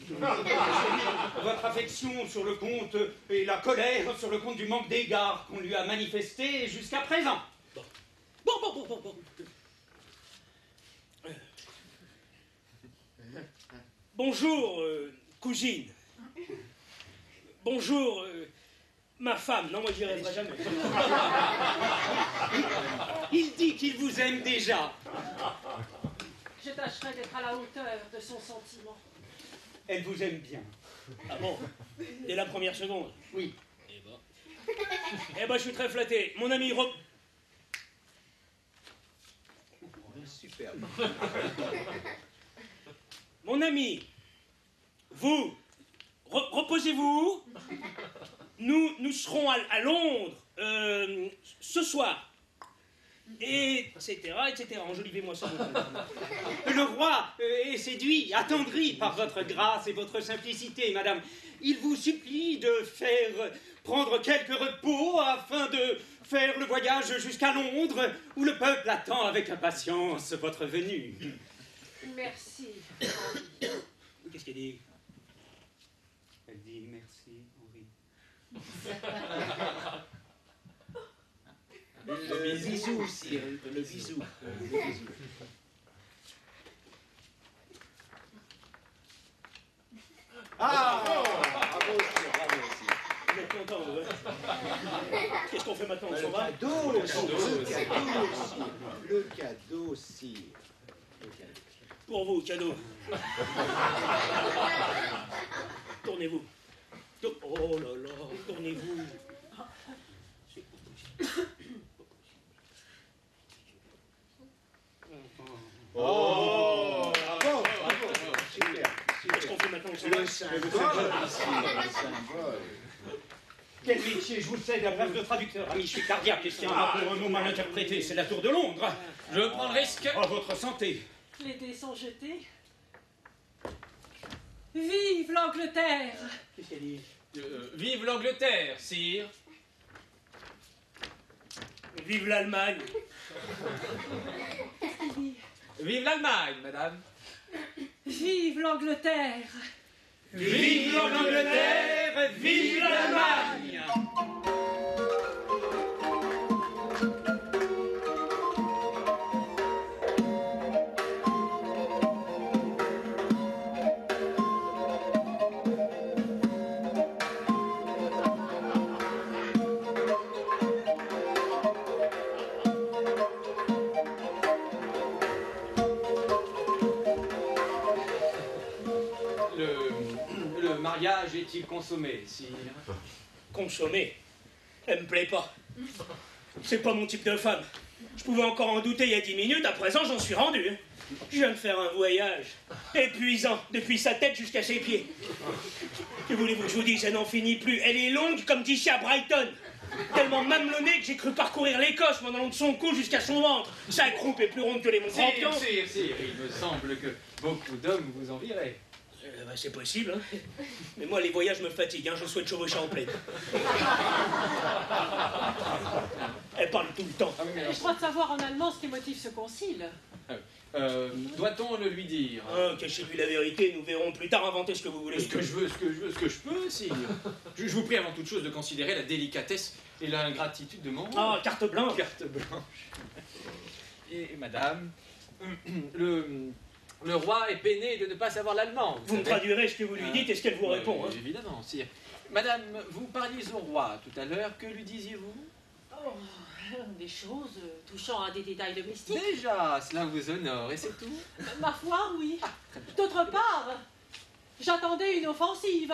Votre affection sur le compte et la colère sur le compte du manque d'égard qu'on lui a manifesté jusqu'à présent. Bon. Bonjour, cousine. Bonjour, ma femme. Non, moi j'y rêverai jamais. Il dit qu'il vous aime déjà. Je tâcherai d'être à la hauteur de son sentiment. Elle vous aime bien. Ah bon? Dès la première seconde? Oui. Eh ben, je suis très flatté. Mon ami Superbe. Mon ami, vous, reposez-vous. Nous serons à Londres ce soir. Et etc. Enjolivez-moi ça. Le roi est séduit, attendri par votre grâce et votre simplicité, madame. Il vous supplie de faire prendre quelques repos afin de faire le voyage jusqu'à Londres, où le peuple attend avec impatience votre venue. Merci. Qu'est-ce qu'elle dit? Elle dit merci, Henri. Le bisou, sire, le bisou. Ah, bravo, sire. Vous êtes content, vous, hein? Qu'est-ce qu'on fait maintenant? On s'en va? Le cadeau, sire. Pour vous, cadeau. Tournez-vous. Oh là là, tournez-vous. Oh, bravo, super. Qu'est-ce qu'on fait maintenant? On s'en va? Le symbole, le symbole. Kenwich, négocier, je vous cède la place de traducteur. Ami, je suis cardiaque, et tiens, pour un mot mal interprété, c'est la tour de Londres. Je prends le risque. À votre santé. Les dés sont jetés. Vive l'Angleterre! Qu'est-ce qu'elle dit? Vive l'Angleterre, sire. Vive l'Allemagne. Vive l'Allemagne, madame. Vive l'Angleterre! Vive l'Angleterre, vive l'Allemagne! Le mariage est-il consommé, sire? Consommée. Elle me plaît pas. C'est pas mon type de femme. Je pouvais encore en douter il y a 10 minutes, à présent j'en suis rendu. Je viens de faire un voyage épuisant, depuis sa tête jusqu'à ses pieds. Que voulez-vous que je vous dise, elle n'en finit plus. Elle est longue comme d'ici à Brighton. Tellement mamelonnée que j'ai cru parcourir l'Écosse pendant le long de son cou jusqu'à son ventre. Sa croupe est plus ronde que les monts Grampians. Sire, il me semble que beaucoup d'hommes vous envieraient. C'est possible, hein. Mais moi, les voyages me fatiguent, hein. Je souhaite chevaucher en plaine. Elle parle tout le temps. Je crois de savoir en allemand ce qui motive ce concile. Doit-on le lui dire? Ah, cachez-lui la vérité, nous verrons plus tard, inventer ce que vous voulez. Ce que je peux, sire. Je vous prie avant toute chose de considérer la délicatesse et l'ingratitude de mon... Ah, carte blanche. Carte blanche. Et madame, le roi est peiné de ne pas savoir l'allemand. Vous me traduirez ce que vous lui dites et ce qu'elle vous répond. Hein. Évidemment, sire. Madame, vous parliez au roi tout à l'heure, que lui disiez-vous? Oh, des choses touchant à des détails domestiques. Déjà, cela vous honore, et c'est tout? Ma foi, oui. D'autre part, j'attendais une offensive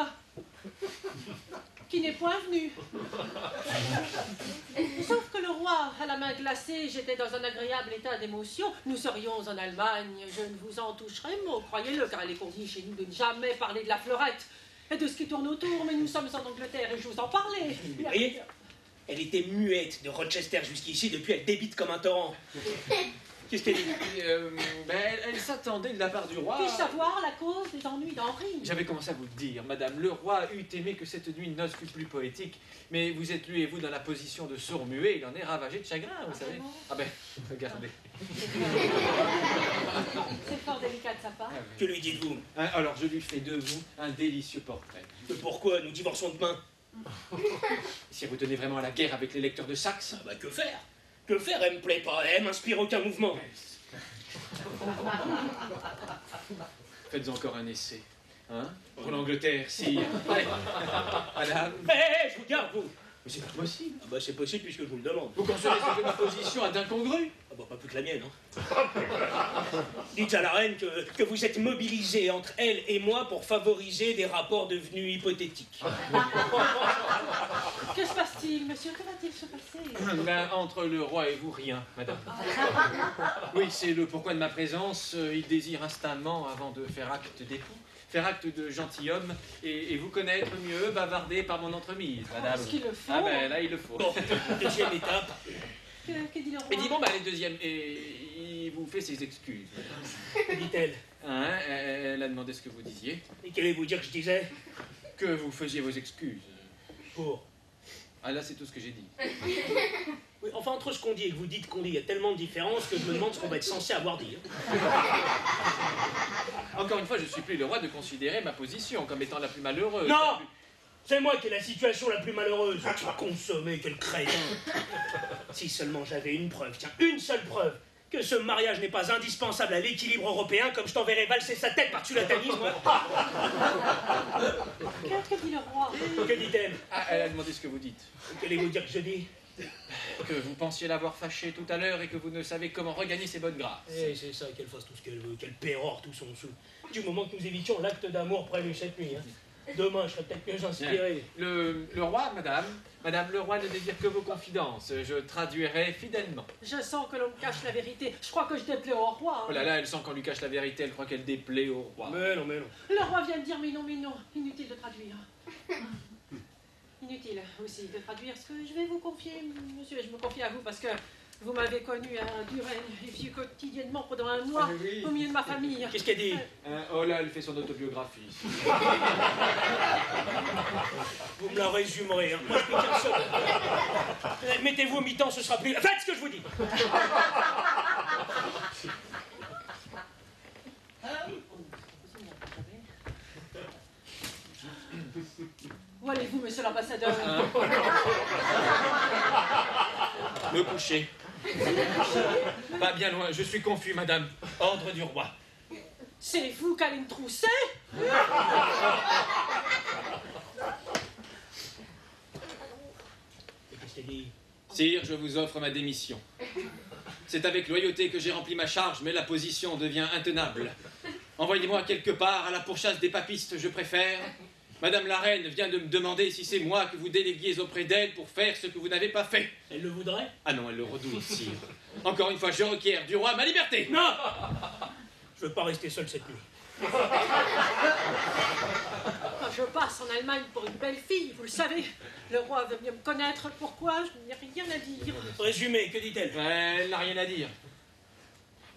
qui n'est point venue. Sauf que le roi a la main glacée, j'étais dans un agréable état d'émotion. Nous serions en Allemagne, je ne vous en toucherai mot, croyez-le, car il est convenu chez nous de ne jamais parler de la fleurette et de ce qui tourne autour, mais nous sommes en Angleterre et je vous en parlais. Vous voyez, elle était muette de Rochester jusqu'ici, depuis elle débite comme un torrent. Qu'est-ce qu'elle dit? Elle s'attendait de la part du roi. Puis-je savoir la cause des ennuis d'Henri? J'avais commencé à vous le dire, madame. Le roi eût aimé que cette nuit de noces fût plus poétique, mais vous êtes lui et vous dans la position de sourd-muet, il en est ravagé de chagrin, vous savez. Bon. Ah ben, regardez. C'est fort délicat de sa part. Que lui dites-vous? Alors, je lui fais de vous un délicieux portrait. Pourquoi? Nous divorçons demain. Si vous tenez vraiment à la guerre avec les lecteurs de Saxe. Ah bah que faire? Que faire? Elle me plaît pas, elle m'inspire aucun mouvement. Faites encore un essai. Hein? Pour l'Angleterre, sire. Allez, madame. Hé, je vous garde, vous. Mais c'est pas possible. Ah bah c'est possible puisque je vous le demande. Vous considérez que ma position a d'incongru? Ah bah pas plus que la mienne, hein. Dites à la reine que vous êtes mobilisé entre elle et moi pour favoriser des rapports devenus hypothétiques. Que se passe-t-il, monsieur? Que va-t-il se passer? Ben, entre le roi et vous, rien, madame. Oui, c'est le pourquoi de ma présence. Il désire instamment, avant de faire acte d'époux, faire acte de gentilhomme et vous connaître mieux, bavarder par mon entremise, madame. Est-ce qu'il le faut? Ah ben là, il le faut. Bon, deuxième étape. Que dit le roi? Et dis bon, ben les deuxièmes, et il vous fait ses excuses. Que dit-elle? Hein, elle a demandé ce que vous disiez, Et qu'allez-vous dire que je disais? que vous faisiez vos excuses. Pour. Ah là, c'est tout ce que j'ai dit. Oui, enfin, entre ce qu'on dit et que vous dites qu'on dit, il y a tellement de différences que je me demande ce qu'on va être censé avoir dit. Encore une fois, je supplie le roi de considérer ma position comme étant la plus malheureuse. Non! C'est moi qui ai la situation la plus malheureuse. Consommé, quel crétin. Si seulement j'avais une preuve, tiens, une seule preuve, que ce mariage n'est pas indispensable à l'équilibre européen, comme je t'enverrais valser sa tête par-dessus la Tamise, moi. Que dit le roi? Que dit-elle? Ah, elle a demandé ce que vous dites. Qu'allez-vous dire que je dis? Que vous pensiez l'avoir fâché tout à l'heure et que vous ne savez comment regagner ses bonnes grâces. Eh, c'est ça, qu'elle fasse tout ce qu'elle veut, qu'elle pérore tout son sou. Du moment que nous évitions l'acte d'amour prévu cette nuit, hein. Demain, je serais peut-être mieux inspiré. Le roi, madame, le roi ne désire que vos confidences. Je traduirai fidèlement. Je sens que l'on me cache la vérité. Je crois que je déplais au roi. Oh là là, elle sent qu'on lui cache la vérité, elle croit qu'elle déplaît au roi. Mais non, mais non. Le roi vient de dire mais non, inutile de traduire. Inutile aussi de traduire ce que je vais vous confier, monsieur. Je me confie à vous parce que vous m'avez connu à Duren et vu quotidiennement pendant un mois au milieu de ma famille. Qu'est-ce qu'elle dit? Oh là, elle fait son autobiographie. Vous me la résumerez, hein. Moi, je peux dire ça. Mettez-vous au mi-temps, ce sera plus... Faites ce que je vous dis. Où allez-vous, monsieur l'ambassadeur? Me coucher. Pas bien loin, je suis confus, madame. Ordre du roi. C'est vous qui allez me trousser? Qu'est-ce qu'elle dit? Sire, je vous offre ma démission. C'est avec loyauté que j'ai rempli ma charge, mais la position devient intenable. Envoyez-moi quelque part à la pourchasse des papistes, je préfère. Madame la reine vient de me demander si c'est moi que vous déléguiez auprès d'elle pour faire ce que vous n'avez pas fait. Elle le voudrait? Ah non, elle le redoute, sire. Encore une fois, je requiers du roi ma liberté. Non! Je veux pas rester seul cette nuit. Quand je passe en Allemagne pour une belle fille, vous le savez, le roi veut mieux me connaître. Pourquoi? Je n'ai rien à dire. Résumé, que dit-elle? Elle n'a rien à dire.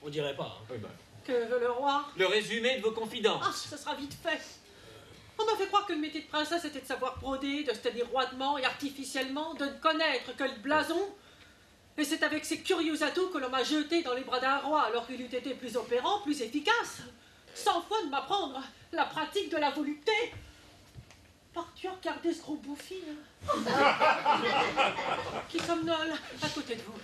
On dirait pas. Hein. Que veut le roi? Le résumé de vos Ah, confidences. ce sera vite fait. On m'a fait croire que le métier de princesse était de savoir broder, de se tenir roidement et artificiellement, de ne connaître que le blason. Et c'est avec ces curieux atouts que l'on m'a jeté dans les bras d'un roi, alors qu'il eût été plus opérant, plus efficace. 100 fois de m'apprendre la pratique de la volupté. Par-tu regardez ce gros bouffi, qui somnole à côté de vous.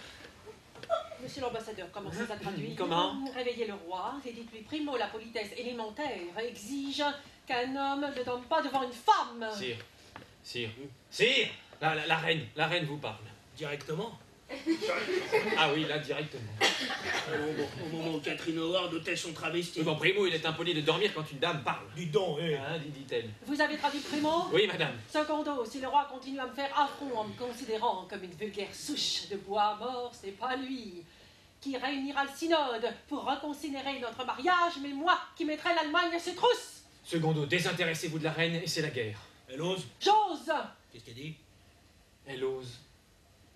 Monsieur l'ambassadeur, commencez à traduire. Comment? Réveillez le roi et dites-lui, primo, la politesse élémentaire exige qu'un homme ne donne pas devant une femme. Sire, la reine vous parle. Directement? Ah oui, là, directement. Au moment où Catherine Howard ôtait son travesti. Bon, primo, il est impoli de dormir quand une dame parle. Dis donc, Hein, dit-elle. Vous avez traduit primo? Oui, madame. Secondo, si le roi continue à me faire affront en me considérant comme une vulgaire souche de bois mort, c'est pas lui qui réunira le synode pour reconsidérer notre mariage, mais moi qui mettrai l'Allemagne à ses trousses. Secondo, désintéressez-vous de la reine et c'est la guerre. Elle ose? J'ose. Qu'est-ce qu'elle dit? Elle ose.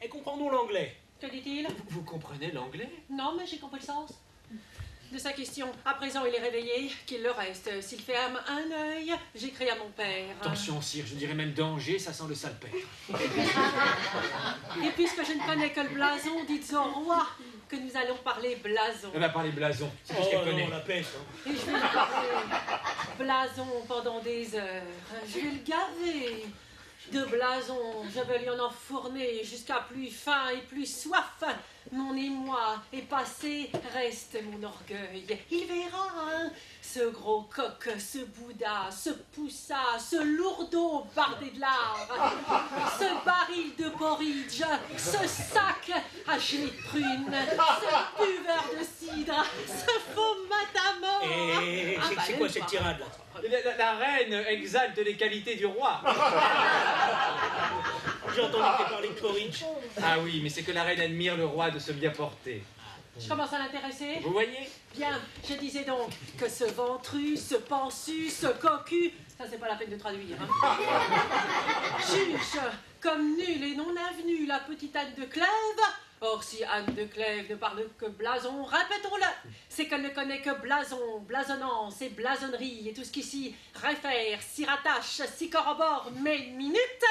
Et comprends-nous l'anglais. Que dit-il? Vous comprenez l'anglais? Non, mais j'ai compris le sens de sa question. À présent, il est réveillé, qu'il le reste. S'il ferme un œil, j'écris à mon père. Attention, sire, je dirais même danger, ça sent le salpêtre. Et puisque je ne connais que le blason, dites au roi que nous allons parler blason. Elle va parler blason, c'est tout ce qu'elle connaît. Non, la peste. Hein. Et je vais lui parler blason pendant des heures. Je vais le gaver de blason. Je vais lui en enfourner jusqu'à plus faim et plus soif. Mon émoi est passé, reste mon orgueil. Il verra, hein, ce gros coq, ce Bouddha, ce poussa, ce lourdeau bardé de lard, ce baril de porridge, ce sac à gelée de prune, ce buveur de cidre, ce faux matamor. Et c'est quoi cette tirade là? La reine exalte les qualités du roi. J'ai entendu parler de porridge. Ah oui, mais c'est que la reine admire le roi de se bien porter. Je commence à l'intéresser. Vous voyez? Bien, je disais donc que ce ventru, ce pansu, ce cocu, ça c'est pas la peine de traduire, hein. Juge comme nulle et non avenue la petite Anne de Clèves. Or si Anne de Clèves ne parle que blason, répétons-le, c'est qu'elle ne connaît que blason, blasonnance et blasonnerie et tout ce qui s'y réfère, s'y rattache, s'y corrobore, mais une minute.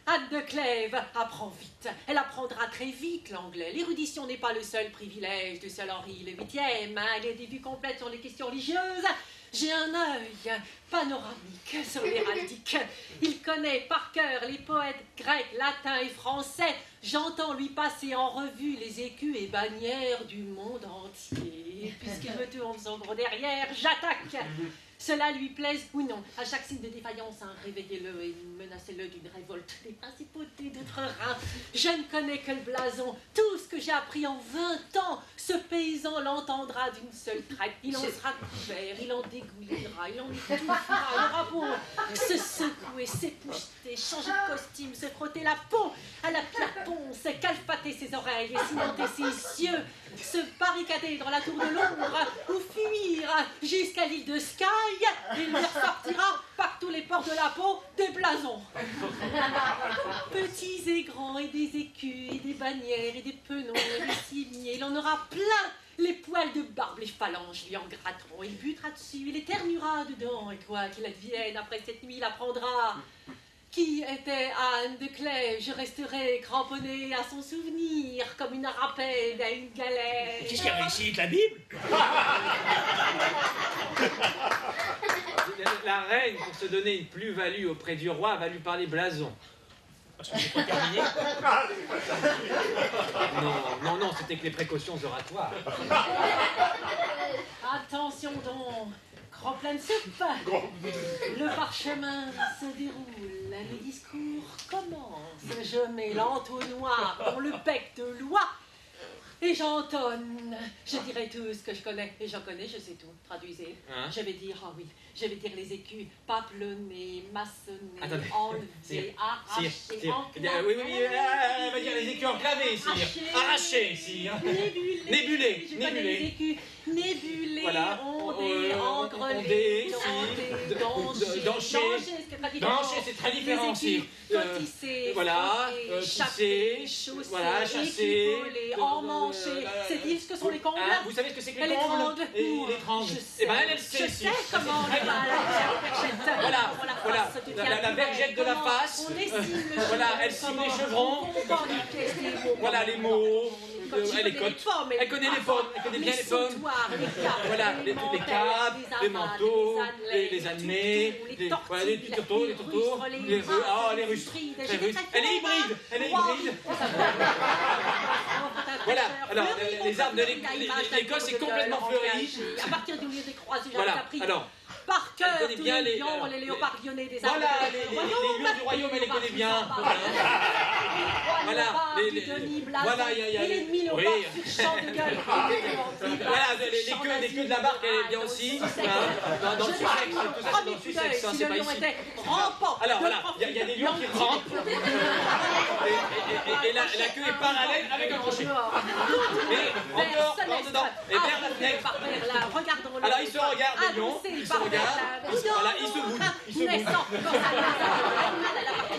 Anne de Clèves apprend vite. Elle apprendra très vite l'anglais. L'érudition n'est pas le seul privilège de seul Henri le VIIIe. Elle a des vues complètes sur les questions religieuses. J'ai un œil panoramique sur l'héraldique. Il connaît par cœur les poètes grecs, latins et français. J'entends lui passer en revue les écus et bannières du monde entier. Puisqu'il me tourne son gros derrière, j'attaque. Cela lui plaise ou non. À chaque signe de défaillance, hein, réveillez-le et menacez-le d'une révolte des principautés d'outre-Rhin. Je ne connais que le blason. Tout ce que j'ai appris en 20 ans, ce paysan l'entendra d'une seule traite. Il en sera couvert, il en dégoulinera, il en étouffera. Il aura beau se secouer, s'épousseter, changer de costume, se frotter la peau à la pierre ponce, calfater éclater ses oreilles et cimenter ses yeux, se barricader dans la tour de Londres ou fuir jusqu'à l'île de Skye, il ne ressortira par tous les ports de la peau des blasons. Petits et grands, et des écus, et des bannières, et des penons, et des cimiers, il en aura plein. Les poils de barbe, les phalanges lui en gratteront, il butera dessus, il éternuera dedans, et quoi qu'il advienne, après cette nuit, il apprendra. Qui était Anne de Clèves, je resterai cramponnée à son souvenir, comme une rapède à une galère. Qu'est-ce qu'il y a ici, la Bible? La reine, pour se donner une plus-value auprès du roi, va lui parler blason. Parce que c'est pas terminé. Non, c'était que les précautions oratoires. Attention donc, grand plein de soupe. Le parchemin se déroule, les discours commencent. Je mets l'entonnoir dans le bec de loi et j'entonne. Je dirai tout ce que je connais. Et j'en connais, je sais tout. Traduisez. Hein? Je vais dire, ah oui, je vais dire les écus papelonnés, maçonnés, Attendez. enlevés, arrachés, Oui, elle va dire les écus enclavés, sire. Arrachés, sire. Nébulés. Je connais Nébulés. les écus nébulés, Voilà. ondés, engrelés, danchés. Danchés, c'est très différent, sire. Tissés, Voilà, chassés, tissés, chaussés, voilà, chassés, équivolés, emmanchés. C'est-ils ce que sont les combles? Vous savez ce que c'est que Et les les combles? trangles? Et les trangles. Je Eh ben, sais. elle sait, Je sire. sais comment on va la Voilà, voilà, la vergette de la face. Voilà, elle signe les chevrons. Voilà les mots. Elle les cote. Elle connaît les pommes. Elle connaît bien les pommes. Voilà, les câbles, les manteaux, les annelés, les tourteaux, les rustres. Elle est hybride. Voilà, alors les arbres de l'Écosse est complètement fleuri. À partir du lieu des croisés, j'avais Voilà, appris alors. par cœur connaît tous bien les les- lions, les léopards lyonnais des arbres. Voilà, les lieux du royaume, elle les connaît bien. Voilà, voilà, il y a et l'ennemi léopard oui. sur champ de gueule. Voilà, les queues de la barque, elle est bien aussi. Dans le Sussex, tout ça c'est dans le Sussex, Si c'est le pas lion ici. était rampant, Alors voilà, il y a des lions qui rampent. Et la queue est parallèle avec un crochet. Et en dehors, en dedans, et vers la fenêtre. Alors ils se regardent, les lions, ils se regardent, voilà, ils se boudent.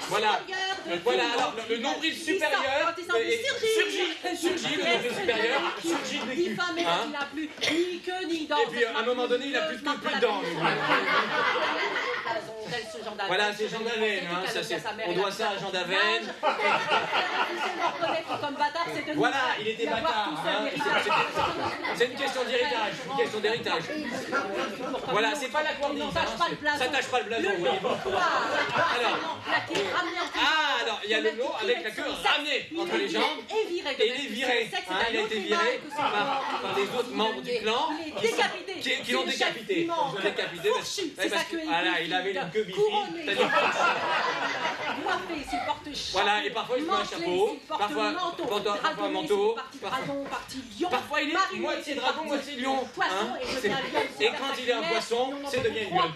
Voilà, alors le nombril supérieur surgit, le nombril supérieur surgit de l'écu. Et puis à un moment donné, il a plus de queue, plus de dents. Voilà, c'est Jean d'Aven, on doit ça à Jean d'Aven. Voilà, il était bâtard. C'est une question d'héritage. Voilà, c'est pas la cordise, ça tâche pas le blason, voyez-vous. Alors, il y a le lot avec la queue ramenée entre les jambes et il est viré. Il a été viré par les autres membres du clan qui l'ont décapité. Voilà, il avait une queue bifide. Voilà, et parfois il se met un chapeau, parfois un manteau, parfois il est moitié dragon, moitié lion. Et quand il est un poisson, c'est devient une lionne.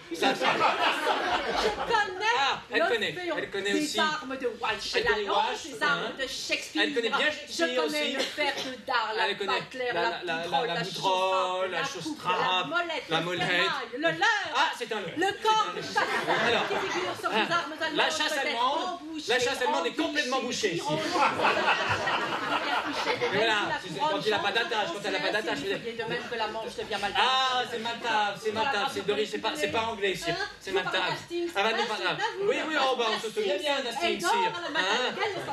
Elle connaît aussi. Les armes de Walsh, la lance, les armes de Shakespeare. Elle connaît bien Je connais aussi. le fer de Dard, la Elle connaît Butler, la boutrole, la chausse-trappe, la molette. le leurre. Ah, c'est un leurre. Le corps de chasse Alors, qui figure sur les armes allemandes. la chasse allemande est complètement bouchée ici. Et voilà, quand il n'a pas d'attache, De même que la manche devient mal. Ah, c'est Maltave, c'est Doris, c'est pas anglais ici, c'est Maltave. Ah bah non, pas grave. Oui, on se souvient bien d'Hastings, sire.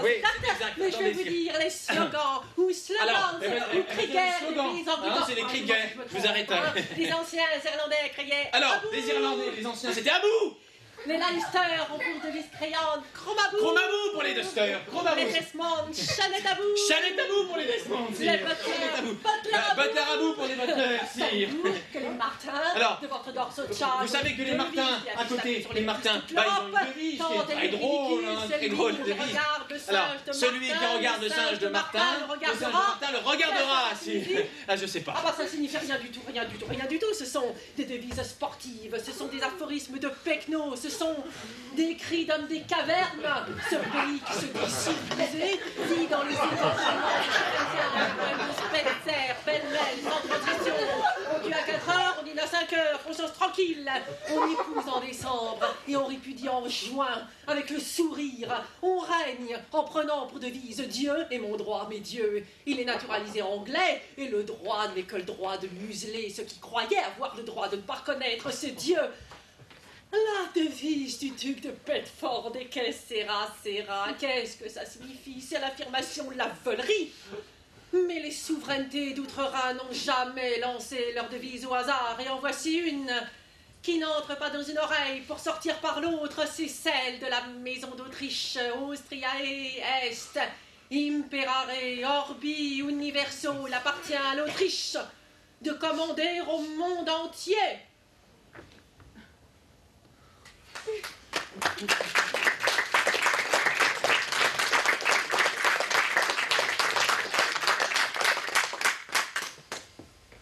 Oui, c'est exact. Mais je vais vous dire les slogans, ou slogans, ou Krieger, les Anglais. Non, c'est les Kriegers, je vous arrête. Les anciens, les Irlandais criaient. Alors, à bout. les Irlandais, les anciens, c'était à bout. Les Lannister ont pour devise criante Cromabou. Cromabou pour les Dusters, Cromabou. Les Desmond, Chanette à bout. Chanette à bout pour les Desmond, Les sire. Butler, Butler à bout pour les Butlers, sire. Que les Martins Alors, de votre dorso de Charles. Vous savez que les Martins, à côté, les Martins, ils ont une devise, c'est très drôle, très drôle de devise. Alors, celui qui regarde le singe de Martin, le singe de Martin le regardera, sire. Ah, je sais pas. Ah bah ça signifie rien du tout. Ce sont des devises sportives, ce sont des aphorismes de Pecno, ce sont des cris d'hommes des cavernes. Ce pays qui se dit civilisé, dit dans les étanchements tranquille. On épouse en décembre et on répudie en juin. Avec le sourire, on règne en prenant pour devise Dieu est mon droit, mes dieux. Il est naturalisé anglais et le droit n'est que le droit de museler ceux qui croyaient avoir le droit de ne pas reconnaître ce Dieu. La devise du duc de Bedford et que sera, qu'est-ce que ça signifie? C'est l'affirmation de la veulerie. Mais les souverainetés d'outre-Rhin n'ont jamais lancé leur devise au hasard, et en voici une qui n'entre pas dans une oreille pour sortir par l'autre, c'est celle de la maison d'Autriche, Austriae est, imperare orbi universo, il appartient à l'Autriche de commander au monde entier.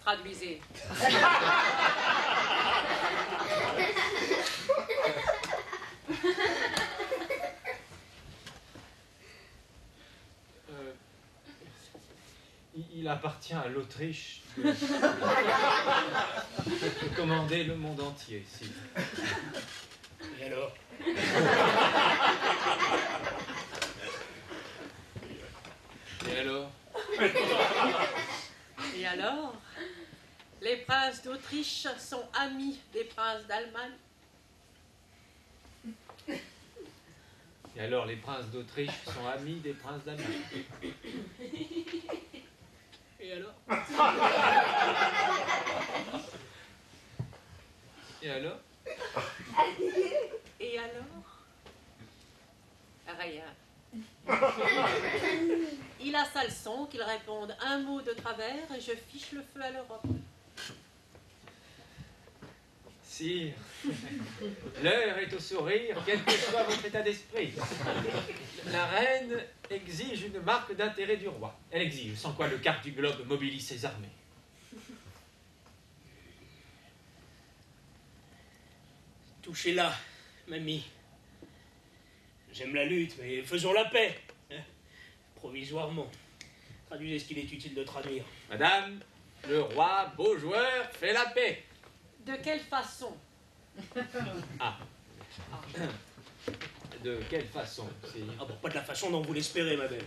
Traduisez. Il appartient à l'Autriche de commander le monde entier, si. Et alors? Et alors? Et alors? Les princes d'Autriche sont amis des princes d'Allemagne. Et alors, les princes d'Autriche sont amis des princes d'Allemagne. Et alors? Et alors? Et alors? Rien. Il a sa leçon qu'il réponde un mot de travers et je fiche le feu à l'Europe. Sire, l'heure est au sourire, quel que soit votre état d'esprit. La reine exige une marque d'intérêt du roi. Elle exige, sans quoi le quart du globe mobilise ses armées. Touchez-la, mamie. J'aime la lutte, mais faisons la paix. Hein, provisoirement. Traduisez ce qu'il est utile de traduire. Madame, le roi, beau joueur, fait la paix. De quelle façon? Ah. De quelle façon, sire? Ah bon, pas de la façon dont vous l'espérez, ma belle.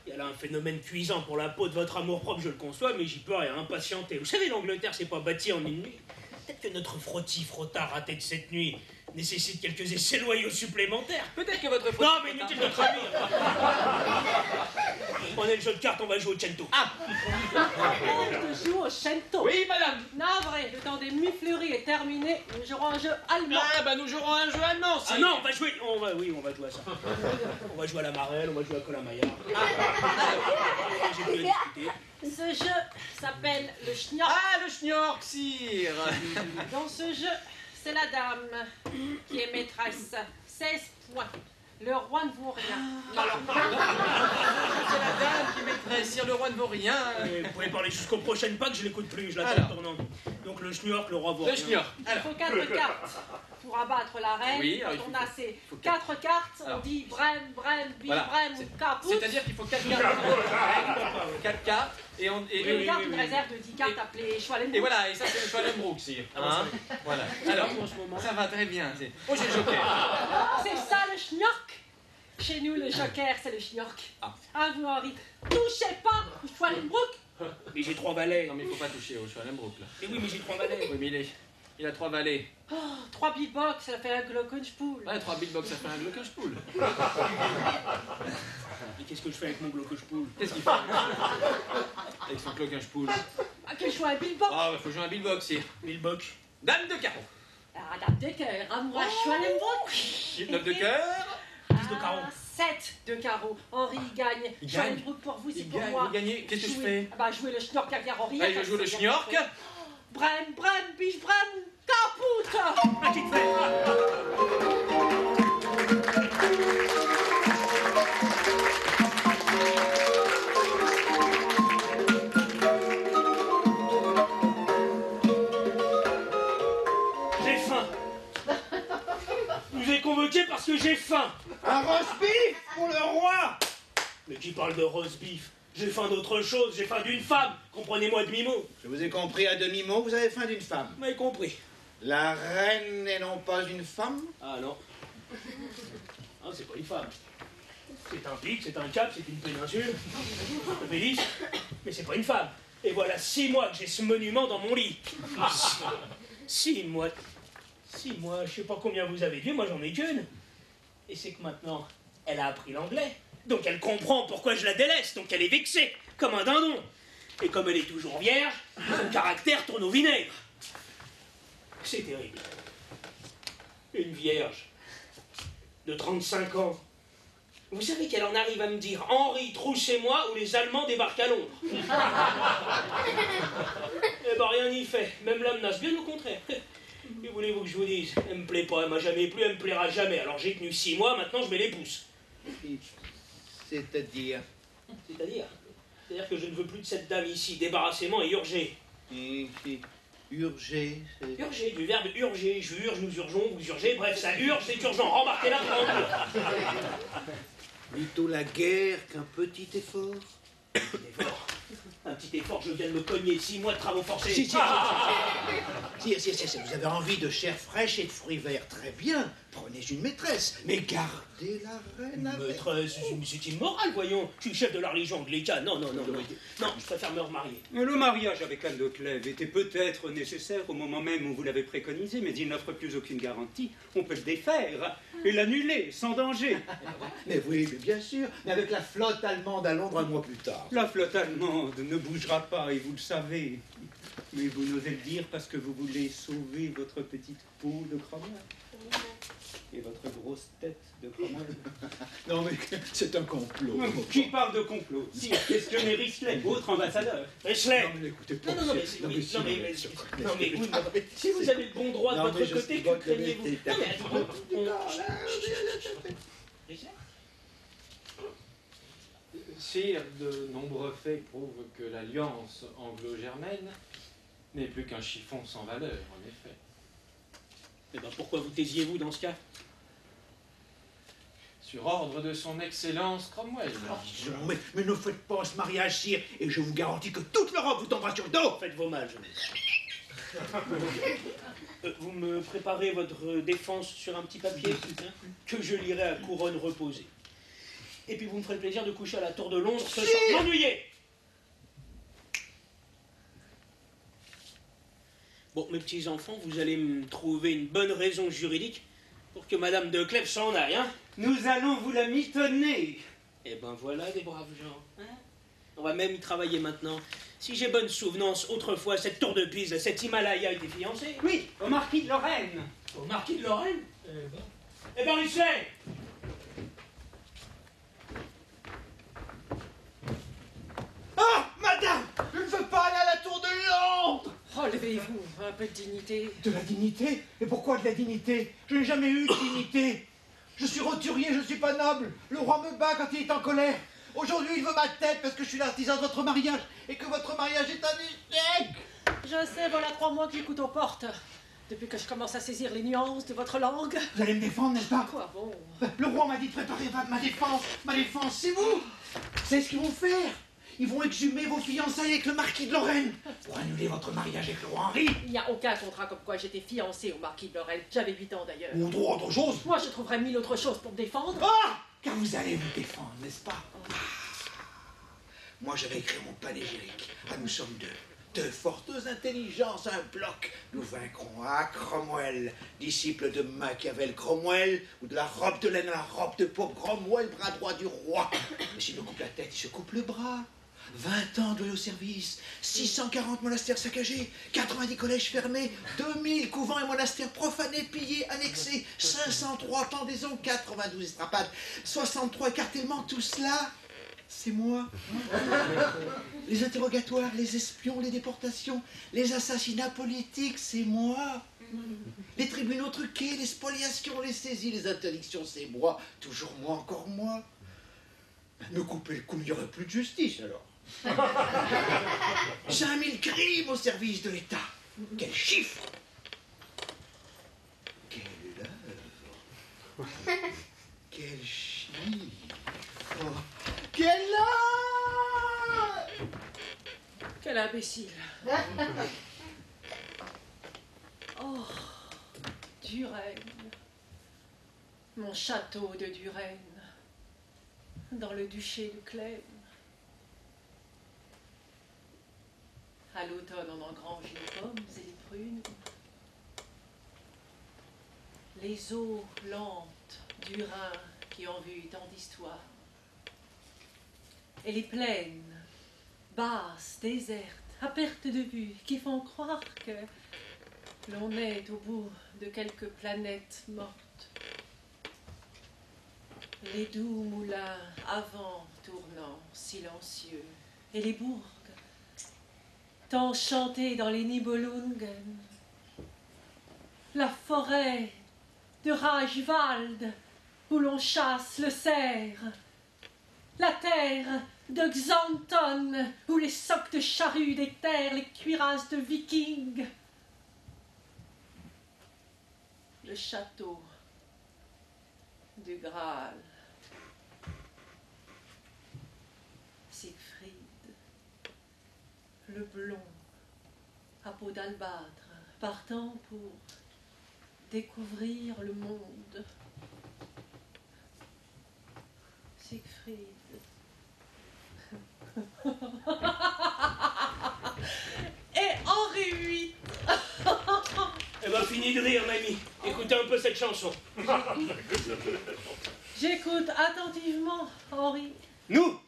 Il y a là un phénomène cuisant pour la peau de votre amour-propre, je le conçois, mais j'y peux rien, impatienté. Vous savez, l'Angleterre s'est pas bâtie en une nuit. Peut-être que notre frotti-frottard raté de cette nuit nécessite quelques essais loyaux supplémentaires. Peut-être que votre faute... Non, mais inutile de traduire. Prenez le jeu de cartes, on va jouer au cento. Ah! On joue au cento. Oui, madame! Navré, le temps des mufleries est terminé. Nous jouerons un jeu allemand. Ah, bah nous jouerons un jeu allemand, sire. Ah non, on va jouer à ça. On va jouer à la marelle, on va jouer à Colin-Maillard. J'ai plus à discuter. Ce jeu s'appelle le schnork. Ah, le schnork, sire! Dans ce jeu, c'est la dame qui est maîtresse. 16 points. Le roi ne vaut rien. Alors, C'est la dame qui est maîtresse, sire, le roi ne vaut rien. Vous pouvez parler jusqu'au prochain Pâques, je l'écoute plus, je l'attends Alors. tournante. Donc le schnork, le roi vaut Le rien. schnork. il Alors, faut 4 cartes pour abattre la reine. Oui, alors il Quand faut on a ces faut 4 cartes, on Alors. dit brem, bi, Voilà. brem ou caput. c'est-à-dire qu'il faut 4 cartes. 4 cartes, et on... Et Et, on garde une réserve de 10 cartes appelée Schwallenbrook. et voilà, et ça c'est le Schwallenbrook, sire. Hein? Voilà. Alors, En ce moment. ça va très bien. Oh, j'ai le joker. C'est ça le schnork. Chez nous, le joker, c'est le schnork. Ah. Ah, vous, Henri, touchez pas au Schwallenbrook. Mais j'ai 3 valets. Non, mais il faut pas toucher au Schwallenbrook, là. Mais oui, mais j'ai 3 valets. Oui, mais il a 3 valets. Oh, 3 beatbox, ça fait un glockenspiel. Ouais, 3 beatbox, ça fait un glockenspiel. Et qu'est-ce que je fais avec mon glockenspiel? Qu'est-ce qu'il fait avec son glockenspiel? Ah, que je joue un beatbox. Ah, il faut jouer un beatbox, sire. Milbock. Dame de carreau. Ah, dame de cœur, amour à Schwallenbrook. 9 de cœur. 10 de carreau. 7 de carreau. Henri gagne. Il gagne. Schwallenbrook pour vous, c'est Il pour gagne, moi. vous gagnez. Qu'est-ce que je Jouez- fais? Ah bah, jouez le schnork derrière Henri. Allez, je joue le schnork. Brem, biche, brem, caput. Petite fête. J'ai faim. Je vous ai convoqué parce que j'ai faim. Un roast beef pour le roi. Mais qui parle de roast beef? J'ai faim d'autre chose, j'ai faim d'une femme. Comprenez-moi demi-mot. Je vous ai compris à demi-mot, vous avez faim d'une femme. Vous m'avez compris. La reine n'est non pas une femme? Ah non. Non, c'est pas une femme. C'est un pic, c'est un cap, c'est une péninsule. Un pénis, mais c'est pas une femme. Et voilà 6 mois que j'ai ce monument dans mon lit. 6 mois. 6 mois, je sais pas combien vous avez dit, moi j'en ai qu'une. Et c'est que maintenant, elle a appris l'anglais. Donc elle comprend pourquoi je la délaisse, donc elle est vexée, comme un dindon. Et comme elle est toujours vierge, son caractère tourne au vinaigre. C'est terrible. Une vierge de 35 ans. Vous savez qu'elle en arrive à me dire « Henri, troussez-moi ou les Allemands débarquent à Londres ». Eh ben rien n'y fait, même la menace, bien au contraire. Que voulez-vous que je vous dise? Elle me plaît pas, elle m'a jamais plu, elle me plaira jamais. Alors j'ai tenu 6 mois, maintenant je mets les pouces. C'est-à-dire? C'est-à-dire? C'est-à-dire que je ne veux plus de cette dame ici, débarrassez-moi et urgez. Urger, c'est... Urger, du verbe urger, je urge, nous urgeons, vous urgez, bref, ça urge, c'est urgent, remarquez-la pendant. Plutôt la guerre qu'un petit effort. Un petit effort, je viens de me cogner 6 mois de travaux forcés. Si, vous avez envie de chair fraîche et de fruits verts, très bien. Prenez une maîtresse, mais gardez la reine avec... Maîtresse, c'est immoral, voyons. Je suis le chef de la religion anglicane. Non, je préfère me remarier. Le mariage avec Anne de Clèves était peut-être nécessaire au moment même où vous l'avez préconisé, mais il n'offre plus aucune garantie. On peut le défaire et l'annuler sans danger. Mais oui, mais bien sûr, mais avec la flotte allemande à Londres un mois plus tard. La flotte allemande ne bougera pas et vous le savez. Mais vous n'osez le dire parce que vous voulez sauver votre petite peau de Cromwell. Et votre grosse tête de Cromwell. Non mais c'est un complot. Qui parle de complot? Si, questionnez Risley, votre ambassadeur. Risley. Non mais écoutez, Non, mais oui, si vous avez le bon droit de votre côté, que craignez-vous? Non, mais Sire, de nombreux faits prouvent que l'alliance anglo-germaine n'est plus qu'un chiffon sans valeur, en effet. Eh ben pourquoi vous taisiez-vous dans ce cas? Sur ordre de son Excellence Cromwell. Mais ne faites pas ce mariage, sire, et je vous garantis que toute l'Europe vous tombera sur le dos. Faites vos mal, jeunesse. Vous me préparez votre défense sur un petit papier que je lirai à couronne reposée. Et puis vous me ferez le plaisir de coucher à la Tour de Londres ce soir. M'ennuyez! Bon, mes petits-enfants, vous allez me trouver une bonne raison juridique pour que Madame de Clèves s'en aille, hein? Nous allons vous la mitonner. Eh ben voilà des braves gens, hein? On va même y travailler maintenant. Si j'ai bonne souvenance, autrefois, cette tour de Pise, cet Himalaya était fiancé. Oui, au marquis de Lorraine. Au marquis de Lorraine? Eh ben, Risley! Ah, madame, je ne veux pas aller à la Tour de Londres. Relevez-vous, un peu de dignité. De la dignité? Et pourquoi de la dignité? Je n'ai jamais eu de dignité. Je suis roturier, je ne suis pas noble. Le roi me bat quand il est en colère. Aujourd'hui, il veut ma tête parce que je suis l'artisan de votre mariage et que votre mariage est un échec. Je sais, voilà 3 mois que j'écoute aux portes. Depuis que je commence à saisir les nuances de votre langue. Vous allez me défendre, n'est-ce pas? Quoi bon? Le roi m'a dit de préparer ma défense. Ma défense, c'est vous. C'est ce qu'ils vont faire. Ils vont exhumer vos fiançailles avec le marquis de Lorraine pour annuler votre mariage avec le roi Henri. Il n'y a aucun contrat comme quoi j'étais fiancée au marquis de Lorraine. J'avais 8 ans d'ailleurs. Ou autre chose. Moi, je trouverais 1000 autres choses pour me défendre. Ah! Car vous allez vous défendre, n'est-ce pas? Moi, j'avais écrit mon panégyrique. Ah, nous sommes deux fortes intelligences, un bloc. Nous vaincrons. Ah, Cromwell, disciple de Machiavel. Cromwell, ou de la robe de laine à la robe de peau. Cromwell, bras droit du roi. Mais s'il me coupe la tête, il se coupe le bras. 20 ans de au service, 640 monastères saccagés, 90 collèges fermés, 2000 couvents et monastères profanés, pillés, annexés, 503 pendaisons, 92 estrapades, 63 écartèlements, tout cela, c'est moi. Les interrogatoires, les espions, les déportations, les assassinats politiques, c'est moi. Les tribunaux truqués, les spoliations, les saisies, les interdictions, c'est moi. Toujours moi, encore moi. Me couper le cou, il n'y aurait plus de justice alors. 5000 crimes au service de l'État. Quel chiffre! Quelle œuvre! Quel chiffre! Quelle œuvre! Quel imbécile. Oh. Duresne. Mon château de Duresne, dans le duché de Clèves. À l'automne, on engrange les pommes et les prunes. Les eaux lentes du Rhin qui ont vu tant d'histoires. Et les plaines, basses, désertes, à perte de vue, qui font croire que l'on est au bout de quelques planètes mortes. Les doux moulins à vent tournant, silencieux, et les bourgs, tant chantés dans les Nibelungen. La forêt de Reichwald, où l'on chasse le cerf. La terre de Xanthon, où les socs de charrues déterrent les cuirasses de vikings. Le château du Graal. Siegfried, le blond, à peau d'albâtre, partant pour découvrir le monde. Siegfried. Et Henri VIII. Eh ben, fini de rire, mamie. Écoutez un peu cette chanson. J'écoute attentivement, Henri. Nous,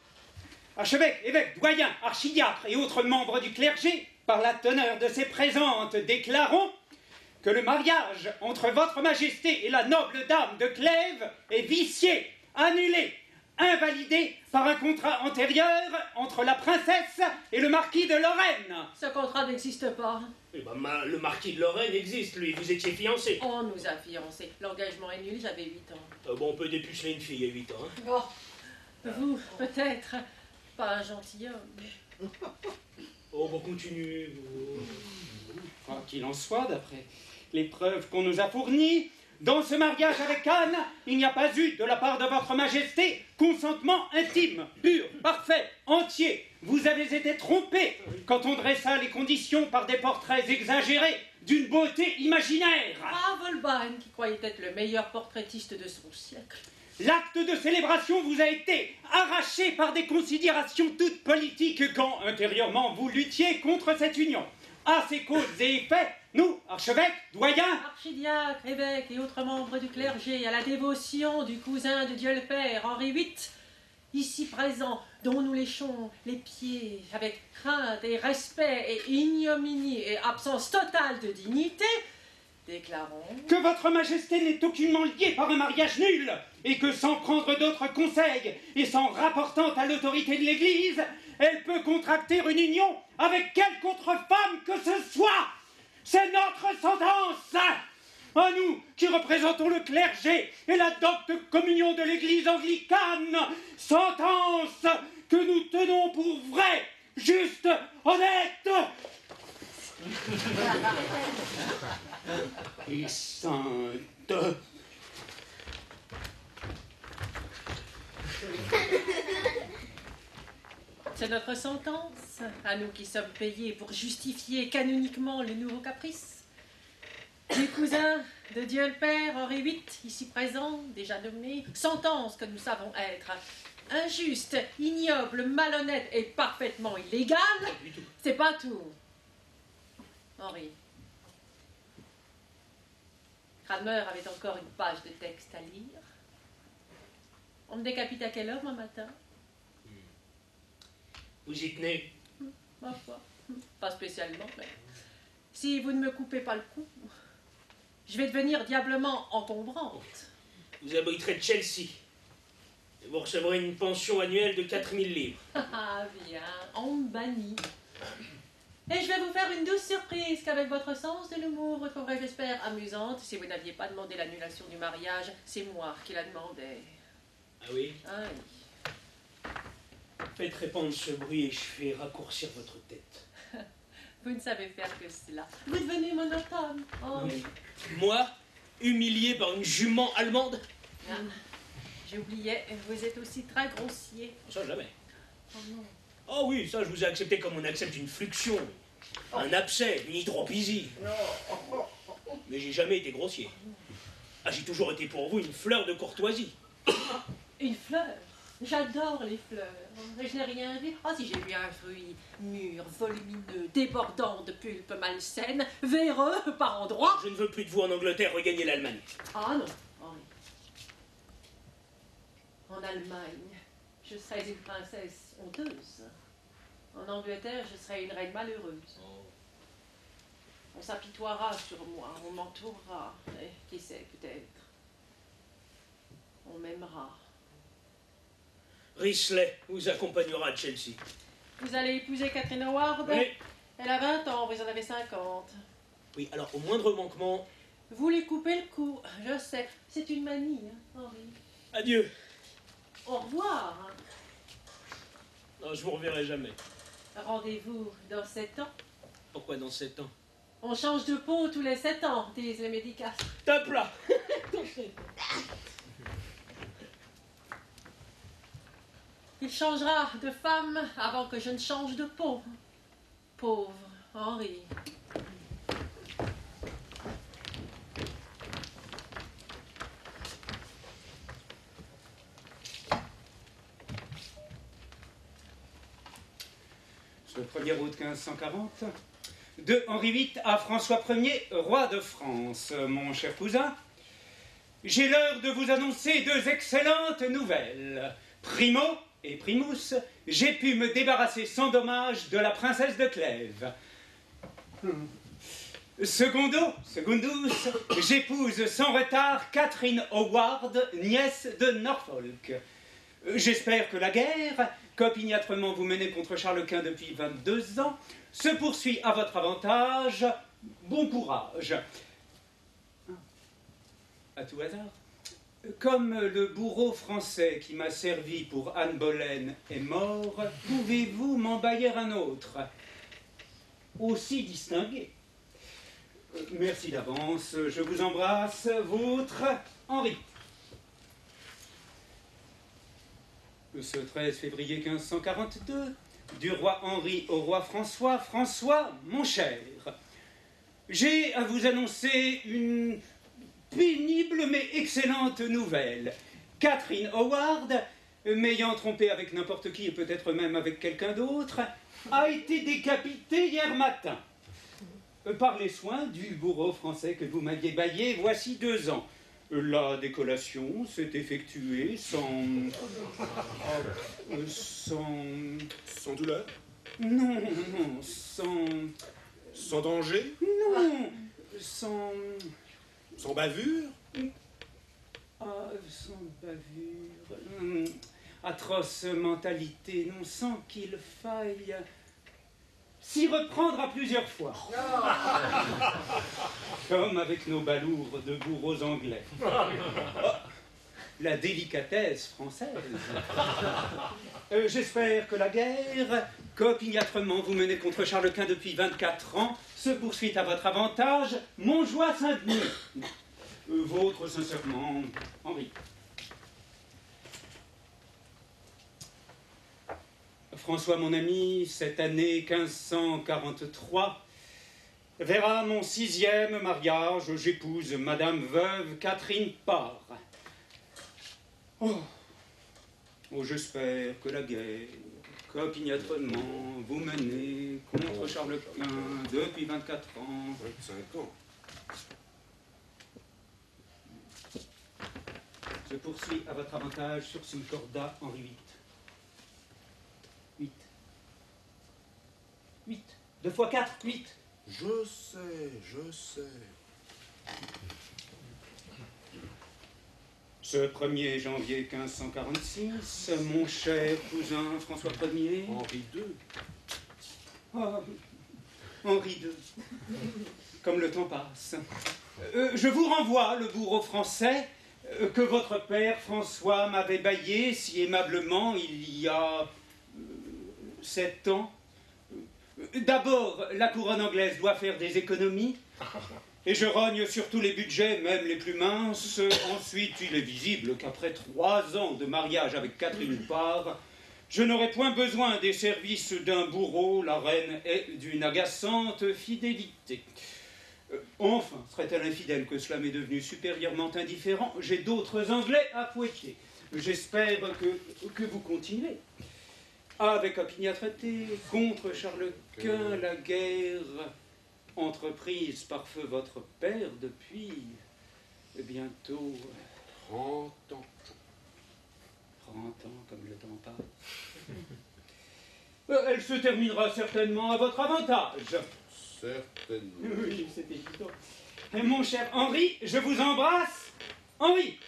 archevêques, évêques, doyens, archidiacres et autres membres du clergé, par la teneur de ces présentes, déclarons que le mariage entre votre majesté et la noble dame de Clèves est vicié, annulé, invalidé par un contrat antérieur entre la princesse et le marquis de Lorraine. Ce contrat n'existe pas. Eh ben, le marquis de Lorraine existe, lui. Vous étiez fiancé. On nous a fiancés. L'engagement est nul, j'avais 8 ans. Bon, on peut dépuceler une fille à 8 ans. Hein. Oh, vous, peut-être, pas un gentilhomme. Oh, bon, continue. Quoi qu'il en soit, d'après les preuves qu'on nous a fournies, dans ce mariage avec Anne, il n'y a pas eu, de la part de votre majesté, consentement intime, pur, parfait, entier. Vous avez été trompé quand on dressa les conditions par des portraits exagérés d'une beauté imaginaire. Ah, Volbane, qui croyait être le meilleur portraitiste de son siècle. L'acte de célébration vous a été arraché par des considérations toutes politiques quand, intérieurement, vous luttiez contre cette union. À ces causes et effets, nous, archevêques, doyens, Archidiacres, évêques et autres membres du clergé, à la dévotion du cousin de Dieu le Père, Henri VIII, ici présent, dont nous léchons les pieds avec crainte et respect et ignominie et absence totale de dignité, déclarons que votre majesté n'est aucunement liée par un mariage nul, et que sans prendre d'autres conseils et sans rapportant à l'autorité de l'Église, elle peut contracter une union avec quelque autre femme que ce soit. C'est notre sentence. À nous qui représentons le clergé et la docte communion de l'Église anglicane, sentence que nous tenons pour vraie, juste, honnête et sainte. C'est notre sentence, à nous qui sommes payés pour justifier canoniquement les nouveaux caprices. Du cousin de Dieu le Père, Henri VIII, ici présent, déjà nommé, sentence que nous savons être injuste, ignoble, malhonnête et parfaitement illégale. C'est pas tout. Henri. Cranmer avait encore une page de texte à lire. On me décapite à quelle heure, moi, matin? Vous y tenez? Ma foi, pas spécialement, mais si vous ne me coupez pas le cou, je vais devenir diablement encombrante. Vous abriterez de Chelsea. Et vous recevrez une pension annuelle de 4000 livres. Ah bien, on me bannit. Et je vais vous faire une douce surprise qu'avec votre sens de l'humour, vous trouverez, j'espère, amusante. Si vous n'aviez pas demandé l'annulation du mariage, c'est moi qui la demandais. Ah oui? Ah oui. Faites répandre ce bruit et je fais raccourcir votre tête. Vous ne savez faire que cela. Vous devenez monotone. Oh oui. Moi, humilié par une jument allemande? Ah, j'oubliais, vous êtes aussi très grossier. Ça, jamais. Oh non. Oh oui, ça, je vous ai accepté comme on accepte une fluxion, un abcès, une hydropisie. Mais j'ai jamais été grossier. Ah, j'ai toujours été pour vous une fleur de courtoisie. Une fleur? J'adore les fleurs. Et je n'ai rien vu. Ah, si j'ai vu un fruit mûr, volumineux, débordant de pulpe malsaine, véreux par endroits. Je ne veux plus de vous en Angleterre, regagner l'Allemagne. Ah non, Henri. En Allemagne, je serais une princesse honteuse. En Angleterre, je serais une reine malheureuse. On s'apitoiera sur moi, on m'entourera. Et qui sait, peut-être, on m'aimera. Risley vous accompagnera à Chelsea. Vous allez épouser Catherine Howard? Oui. Elle a 20 ans, vous en avez 50. Oui, alors au moindre manquement... Vous lui coupez le cou, je sais. C'est une manie, hein, Henri. Adieu. Au revoir. Hein. Non, je vous reverrai jamais. Rendez-vous dans 7 ans. Pourquoi dans 7 ans? On change de peau tous les 7 ans, disent les médicats. Tape là. Il changera de femme avant que je ne change de peau. Pauvre Henri. Ce 1er août 1540, de Henri VIII à François Ier, roi de France. Mon cher cousin, j'ai l'heure de vous annoncer deux excellentes nouvelles. Primo et primus, j'ai pu me débarrasser sans dommage de la princesse de Clèves. Secondus, j'épouse sans retard Catherine Howard, nièce de Norfolk. J'espère que la guerre, qu'opiniâtrement vous menez contre Charles Quint depuis 22 ans, se poursuit à votre avantage. Bon courage. À tout hasard, comme le bourreau français qui m'a servi pour Anne Boleyn est mort, pouvez-vous m'en bailler un autre, aussi distingué? Merci d'avance, je vous embrasse, vôtre Henri. Ce 13 février 1542, du roi Henri au roi François, François, mon cher, j'ai à vous annoncer une pénible mais excellente nouvelle. Catherine Howard, m'ayant trompé avec n'importe qui et peut-être même avec quelqu'un d'autre, a été décapitée hier matin. Par les soins du bourreau français que vous m'aviez baillé voici 2 ans. La décollation s'est effectuée sans douleur? Non, non, Sans danger? Non, sans bavure? Ah, sans bavure. Atroce mentalité, non, sans qu'il faille s'y reprendre à plusieurs fois. Comme avec nos balourds de bourreaux anglais. La délicatesse française. J'espère que la guerre, qu'opiniâtrement vous menez contre Charles Quint depuis 24 ans, se poursuit à votre avantage. Montjoie Saint-Denis. Votre sincèrement, Henri. François, mon ami, cette année 1543 verra mon 6e mariage. J'épouse Madame veuve Catherine Parr. Oh, j'espère que la guerre, qu'opiniâtrement vous menez contre Charles Quint depuis 24 ans. 25 ans. Se poursuit à votre avantage sur ce corda Henri VIII. 8. 2 fois 4, 8. Je sais. Ce 1er janvier 1546, mon cher cousin François Ier. Henri II. Oh, Henri II. Comme le temps passe. Je vous renvoie le bourreau français que votre père François m'avait baillé si aimablement il y a 7 ans. D'abord, la couronne anglaise doit faire des économies, et je rogne sur tous les budgets, même les plus minces. Ensuite, il est visible qu'après 3 ans de mariage avec Catherine Parr, je n'aurai point besoin des services d'un bourreau. La reine est d'une agaçante fidélité. Enfin, serait-elle infidèle que cela m'est devenu supérieurement indifférent? J'ai d'autres Anglais à fouetter. J'espère que vous continuez. Avec opiniâtreté, contre Charles Quint, la guerre entreprise par feu votre père depuis bientôt 30 ans. 30 ans, comme le temps passe. Elle se terminera certainement à votre avantage. Certainement. Oui, c'est évident. Et mon cher Henri, je vous embrasse. Henri!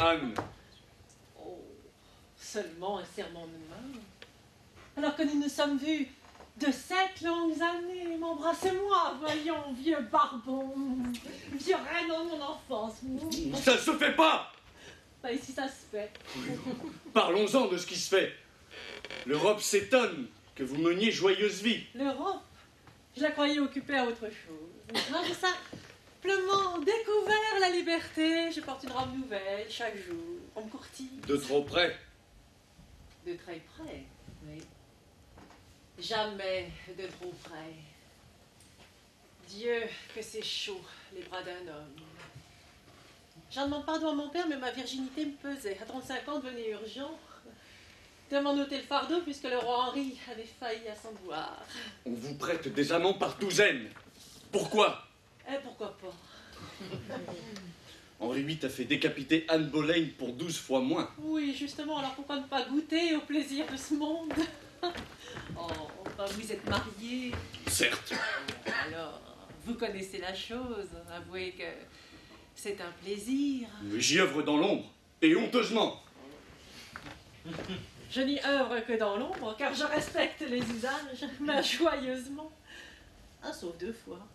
Anne. Oh, seulement un serment de main. Alors que nous nous sommes vus de 7 longues années. Embrassez-moi, voyons, vieux barbon. Vieux reine de mon enfance. Ça se fait pas! Bah ici ça se fait. Parlons-en de ce qui se fait. L'Europe s'étonne que vous meniez joyeuse vie. L'Europe, je la croyais occupée à autre chose. Non, j'ai simplement découvert la liberté. Je porte une robe nouvelle chaque jour. On me courtille. De trop près. De très près, oui. Jamais de trop près. Dieu, que c'est chaud, les bras d'un homme. J'en demande pardon à mon père, mais ma virginité me pesait. À 35 ans, devenait urgent de m'en ôter le fardeau, puisque le roi Henri avait failli à son devoir. On vous prête des amants par douzaines. Pourquoi? Pourquoi pas? Henri VIII a fait décapiter Anne Boleyn pour 12 fois moins. Oui, justement, alors pourquoi ne pas goûter au plaisir de ce monde? Oh, enfin, vous êtes mariés. Certes. Alors, vous connaissez la chose. Avouez que c'est un plaisir. Mais j'y œuvre dans l'ombre, et honteusement. Je n'y œuvre que dans l'ombre, car je respecte les usages, mais joyeusement. Sauf 2 fois.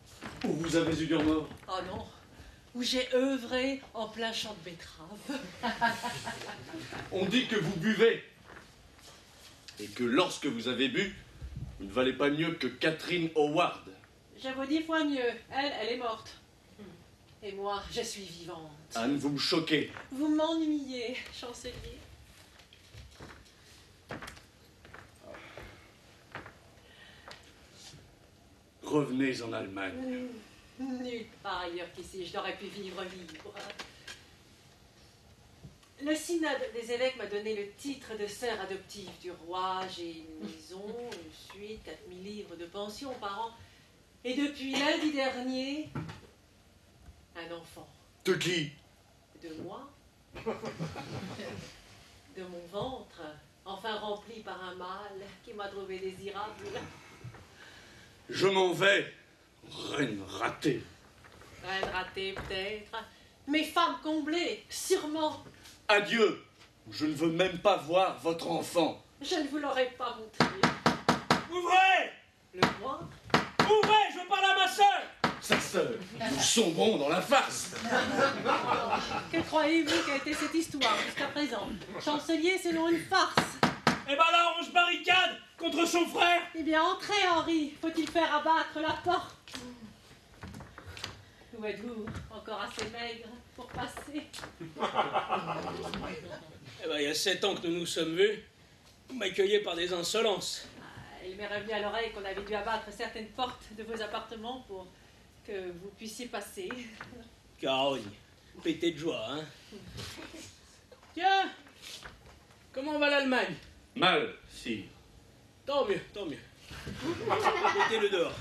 Où vous avez eu dur mort? Oh non, où j'ai œuvré en plein champ de betteraves. On dit que vous buvez. Et que lorsque vous avez bu, vous ne valez pas mieux que Catherine Howard. Je vous 10 fois mieux. Elle est morte. Et moi, je suis vivante. Anne, vous me choquez. Vous m'ennuyez, chancelier. Revenez en Allemagne. Nulle part ailleurs qu'ici, je n'aurais pu vivre libre. Le synode des évêques m'a donné le titre de sœur adoptive du roi. J'ai une maison, une suite, 4000 livres de pension par an. Et depuis lundi dernier, un enfant. De qui? De moi. De mon ventre, enfin rempli par un mâle qui m'a trouvé désirable. Je m'en vais, reine ratée. Reine ratée peut-être, mais femme comblée, sûrement. Adieu, je ne veux même pas voir votre enfant. Je ne vous l'aurais pas montré. Ouvrez! Le roi? Ouvrez, je parle à ma sœur! Sa sœur, nous sombrons dans la farce. Que croyez-vous qu'a été cette histoire jusqu'à présent? Chancelier selon une farce. Eh ben là, on se barricade contre son frère! Eh bien, entrez, Henri. Faut-il faire abattre la porte? Où êtes-vous? Encore assez maigre pour passer? Eh ben, il y a 7 ans que nous nous sommes vus. Vous m'accueillez par des insolences. Il m'est revenu à l'oreille qu'on avait dû abattre certaines portes de vos appartements pour que vous puissiez passer. Carogne, pété de joie, hein? Tiens! Comment va l'Allemagne? Mal, sire. Tant mieux, tant mieux. Mettez-le dehors.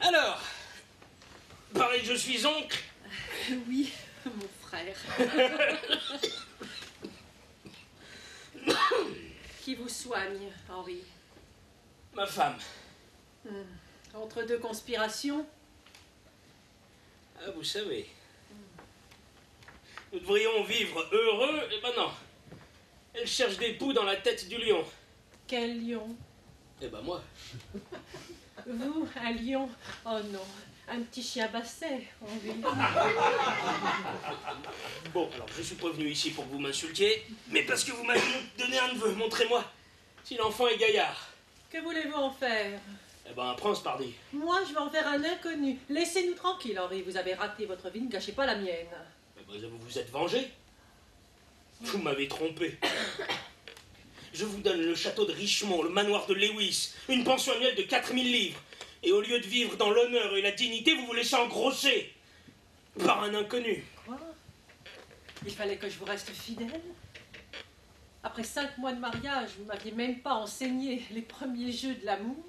Alors, pareil, je suis oncle. Oui, mon frère. qui vous soigne, Henri? Ma femme. Entre deux conspirations? Ah, vous savez. Nous devrions vivre heureux, eh ben non. Elle cherche des poux dans la tête du lion. Quel lion? Eh ben moi. Vous, un lion? Oh non, un petit chien basset, Henri. Bon, alors je suis pas venu ici pour que vous m'insultiez, mais parce que vous m'avez donné un neveu. Montrez-moi si l'enfant est gaillard. Que voulez-vous en faire? Eh ben un prince, pardi. Moi, je vais en faire un inconnu. Laissez-nous tranquilles, Henri. Vous avez raté votre vie, ne gâchez pas la mienne. Eh ben, vous vous êtes vengé. Vous m'avez trompé. Je vous donne le château de Richmond, le manoir de Lewis, une pension annuelle de 4000 livres. Et au lieu de vivre dans l'honneur et la dignité, vous vous laissez engrosser par un inconnu. Quoi? Il fallait que je vous reste fidèle? Après 5 mois de mariage, vous ne m'aviez même pas enseigné les premiers jeux de l'amour.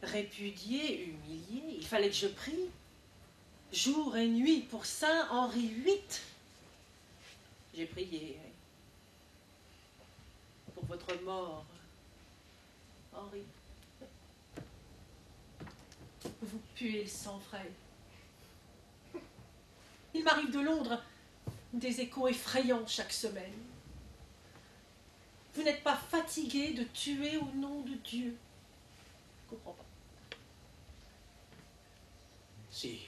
Répudié, humilié, il fallait que je prie. Jour et nuit pour Saint Henri VIII. J'ai prié. Pour votre mort, Henri. Vous puez le sang frais. Il m'arrive de Londres des échos effrayants chaque semaine. Vous n'êtes pas fatigué de tuer au nom de Dieu? Je comprends pas. Si.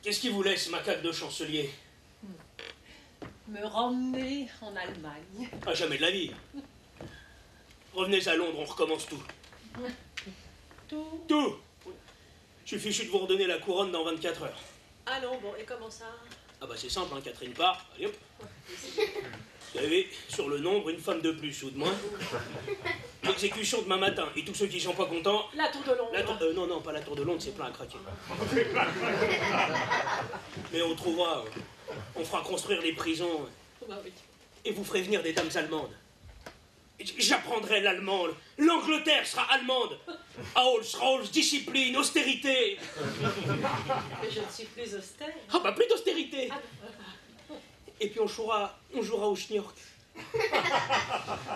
Qu'est-ce qui vous laisse, macaque de chancelier? Me ramener en Allemagne. Ah, jamais de la vie. Revenez à Londres, on recommence tout. Tout? Tout. Je suis fichu de vous redonner la couronne dans 24 heures. Ah non, bon, et comment ça? Ah bah c'est simple, hein, Catherine part, allez hop. Vous savez, sur le nombre, une femme de plus ou de moins. L'exécution demain matin, et tous ceux qui sont pas contents... La tour de Londres. Non, non, pas la tour de Londres, c'est plein à craquer. Mais on trouvera, on fera construire les prisons, Bah oui. et vous ferez venir des dames allemandes. J'apprendrai l'allemand, l'Angleterre sera allemande. Rolls, discipline, austérité. Mais je ne suis plus austère. Ah bah plus d'austérité. Et puis on jouera au schniork.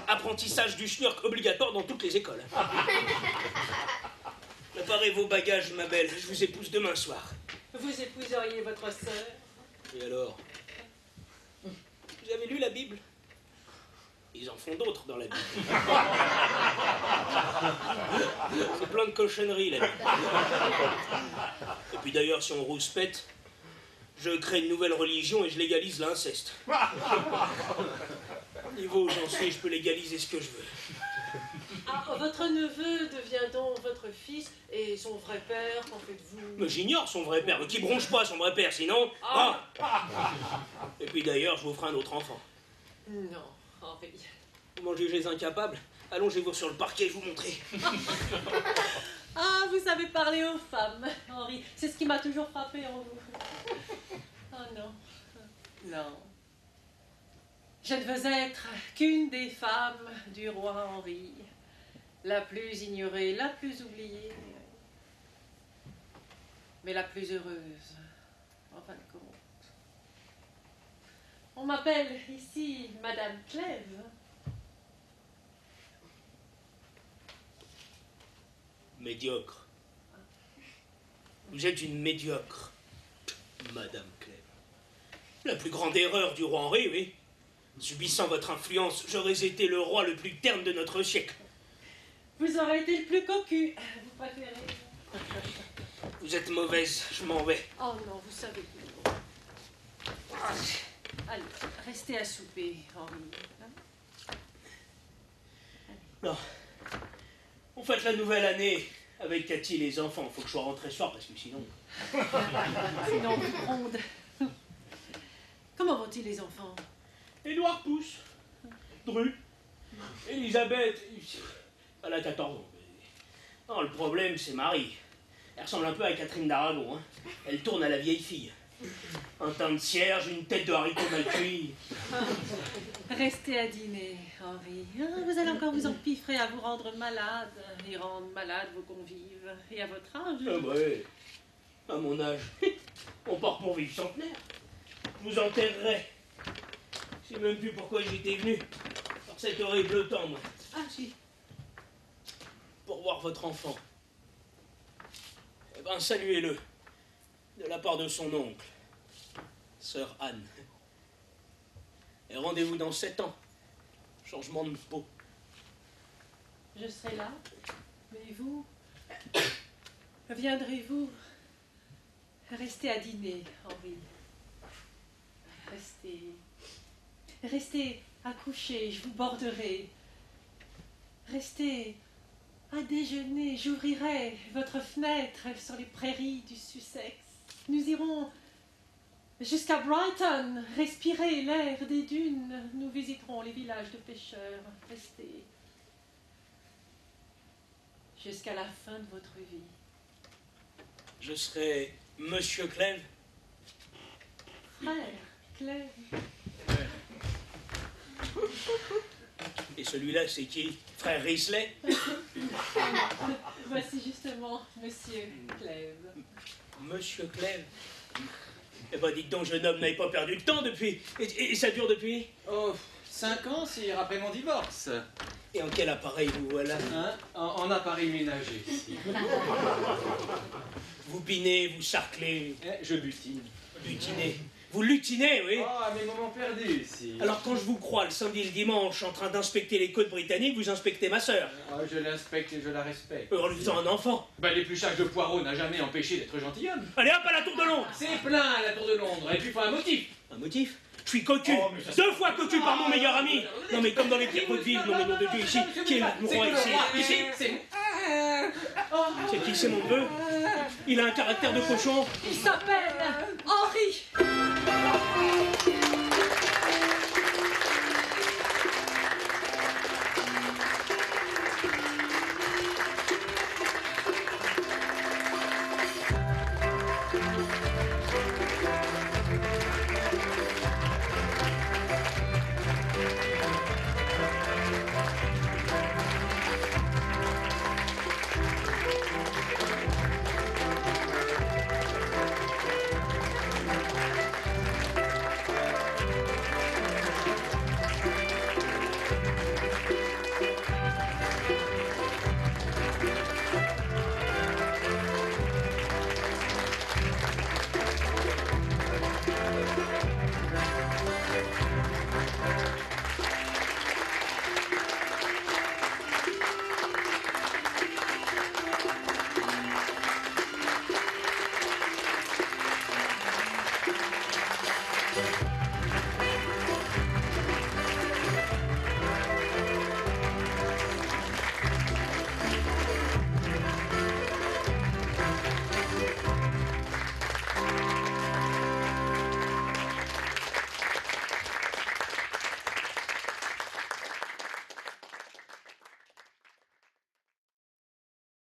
Apprentissage du schniork obligatoire dans toutes les écoles. Préparez vos bagages, ma belle, je vous épouse demain soir. Vous épouseriez votre sœur? Et alors? Vous avez lu la Bible? Ils en font d'autres dans la Bible. C'est plein de cochonneries, la Bible. Et puis d'ailleurs, si on rouspète, je crée une nouvelle religion et je légalise l'inceste. Au niveau où j'en suis, je peux légaliser ce que je veux. Ah, votre neveu devient donc votre fils et son vrai père, qu'en faites-vous? Mais j'ignore son vrai père, mais qui bronche pas son vrai père, sinon... Ah. Et puis d'ailleurs, je vous ferai un autre enfant. Non, Henri. Vous m'en jugez incapable? Allongez-vous sur le parquet, je vous montrer. Ah, vous savez parler aux femmes, Henri. C'est ce qui m'a toujours frappé en vous. Oh non. Non. Je ne veux être qu'une des femmes du roi Henri. La plus ignorée, la plus oubliée. Mais la plus heureuse, en fin de compte. On m'appelle ici Madame Clèves. Médiocre. Vous êtes une médiocre, Madame Clèves. La plus grande erreur du roi Henri, oui. Subissant votre influence, j'aurais été le roi le plus terne de notre siècle. Vous aurez été le plus cocu. Vous préférez? Vous êtes mauvaise, je m'en vais. Oh non, vous savez. Allez, restez à souper, Henri. Non. On fête la nouvelle année avec Cathy et les enfants. Faut que je sois rentré ce soir parce que sinon... Sinon, vous gronde. Comment vont-ils les enfants? Édouard pousse. Dru. Elisabeth. Elle a 14 ans. Non, le problème, c'est Marie. Elle ressemble un peu à Catherine d'Aragon. Hein. Elle tourne à la vieille fille. Un teint de cierge, une tête de haricot mal cuit. Restez à dîner, Henri. Ah, vous allez encore vous empiffrer à vous rendre malade et rendre malade vos convives. Et à votre âge? Ah ouais, à mon âge, on part pour vivre centenaire. Je vous enterrerai. Je sais même plus pourquoi j'étais venu. Par cet horrible temps, moi. Ah, si. Pour voir votre enfant. Eh ben, saluez-le. De la part de son oncle, sœur Anne. Et rendez-vous dans 7 ans. Changement de peau. Je serai là. Mais vous, viendrez-vous rester à dîner, Henri? Restez à coucher, je vous borderai. Restez à déjeuner, j'ouvrirai votre fenêtre sur les prairies du Sussex. Nous irons jusqu'à Brighton, respirer l'air des dunes. Nous visiterons les villages de pêcheurs. Restez jusqu'à la fin de votre vie. Je serai Monsieur Clèves. Frère Clèves. Et celui-là, c'est qui? Frère Risley? Voici justement Monsieur Clèves. Monsieur Clèves? Eh ben, dites donc, jeune homme, n'avez pas perdu de temps depuis. Et ça dure depuis? Oh, 5 ans, sire, après mon divorce. Et en quel appareil vous voilà? Hein? En appareil ménager, sire. Vous binez, vous sarclez, Je butine. butinez. Vous lutinez, oui? Oh, à mes moments perdus, sire. Alors quand je vous crois le samedi et le dimanche en train d'inspecter les côtes britanniques, vous inspectez ma sœur. Oh, je l'inspecte et je la respecte. En lui faisant un enfant. L'épluchage de poireaux n'a jamais empêché d'être gentilhomme. Allez hop, à la Tour de Londres! C'est plein, la Tour de Londres. Et puis, il faut un motif. Un motif? Je suis cocu! Oh, mais ça, 2 fois cocu par mon meilleur ami! Non mais comme dans les pires vaudevilles, non mais nom de Dieu, ici, qui est le roi ici? Ici? C'est... C'est qui, c'est mon neveu? Il a un caractère de cochon. Il s'appelle Henri.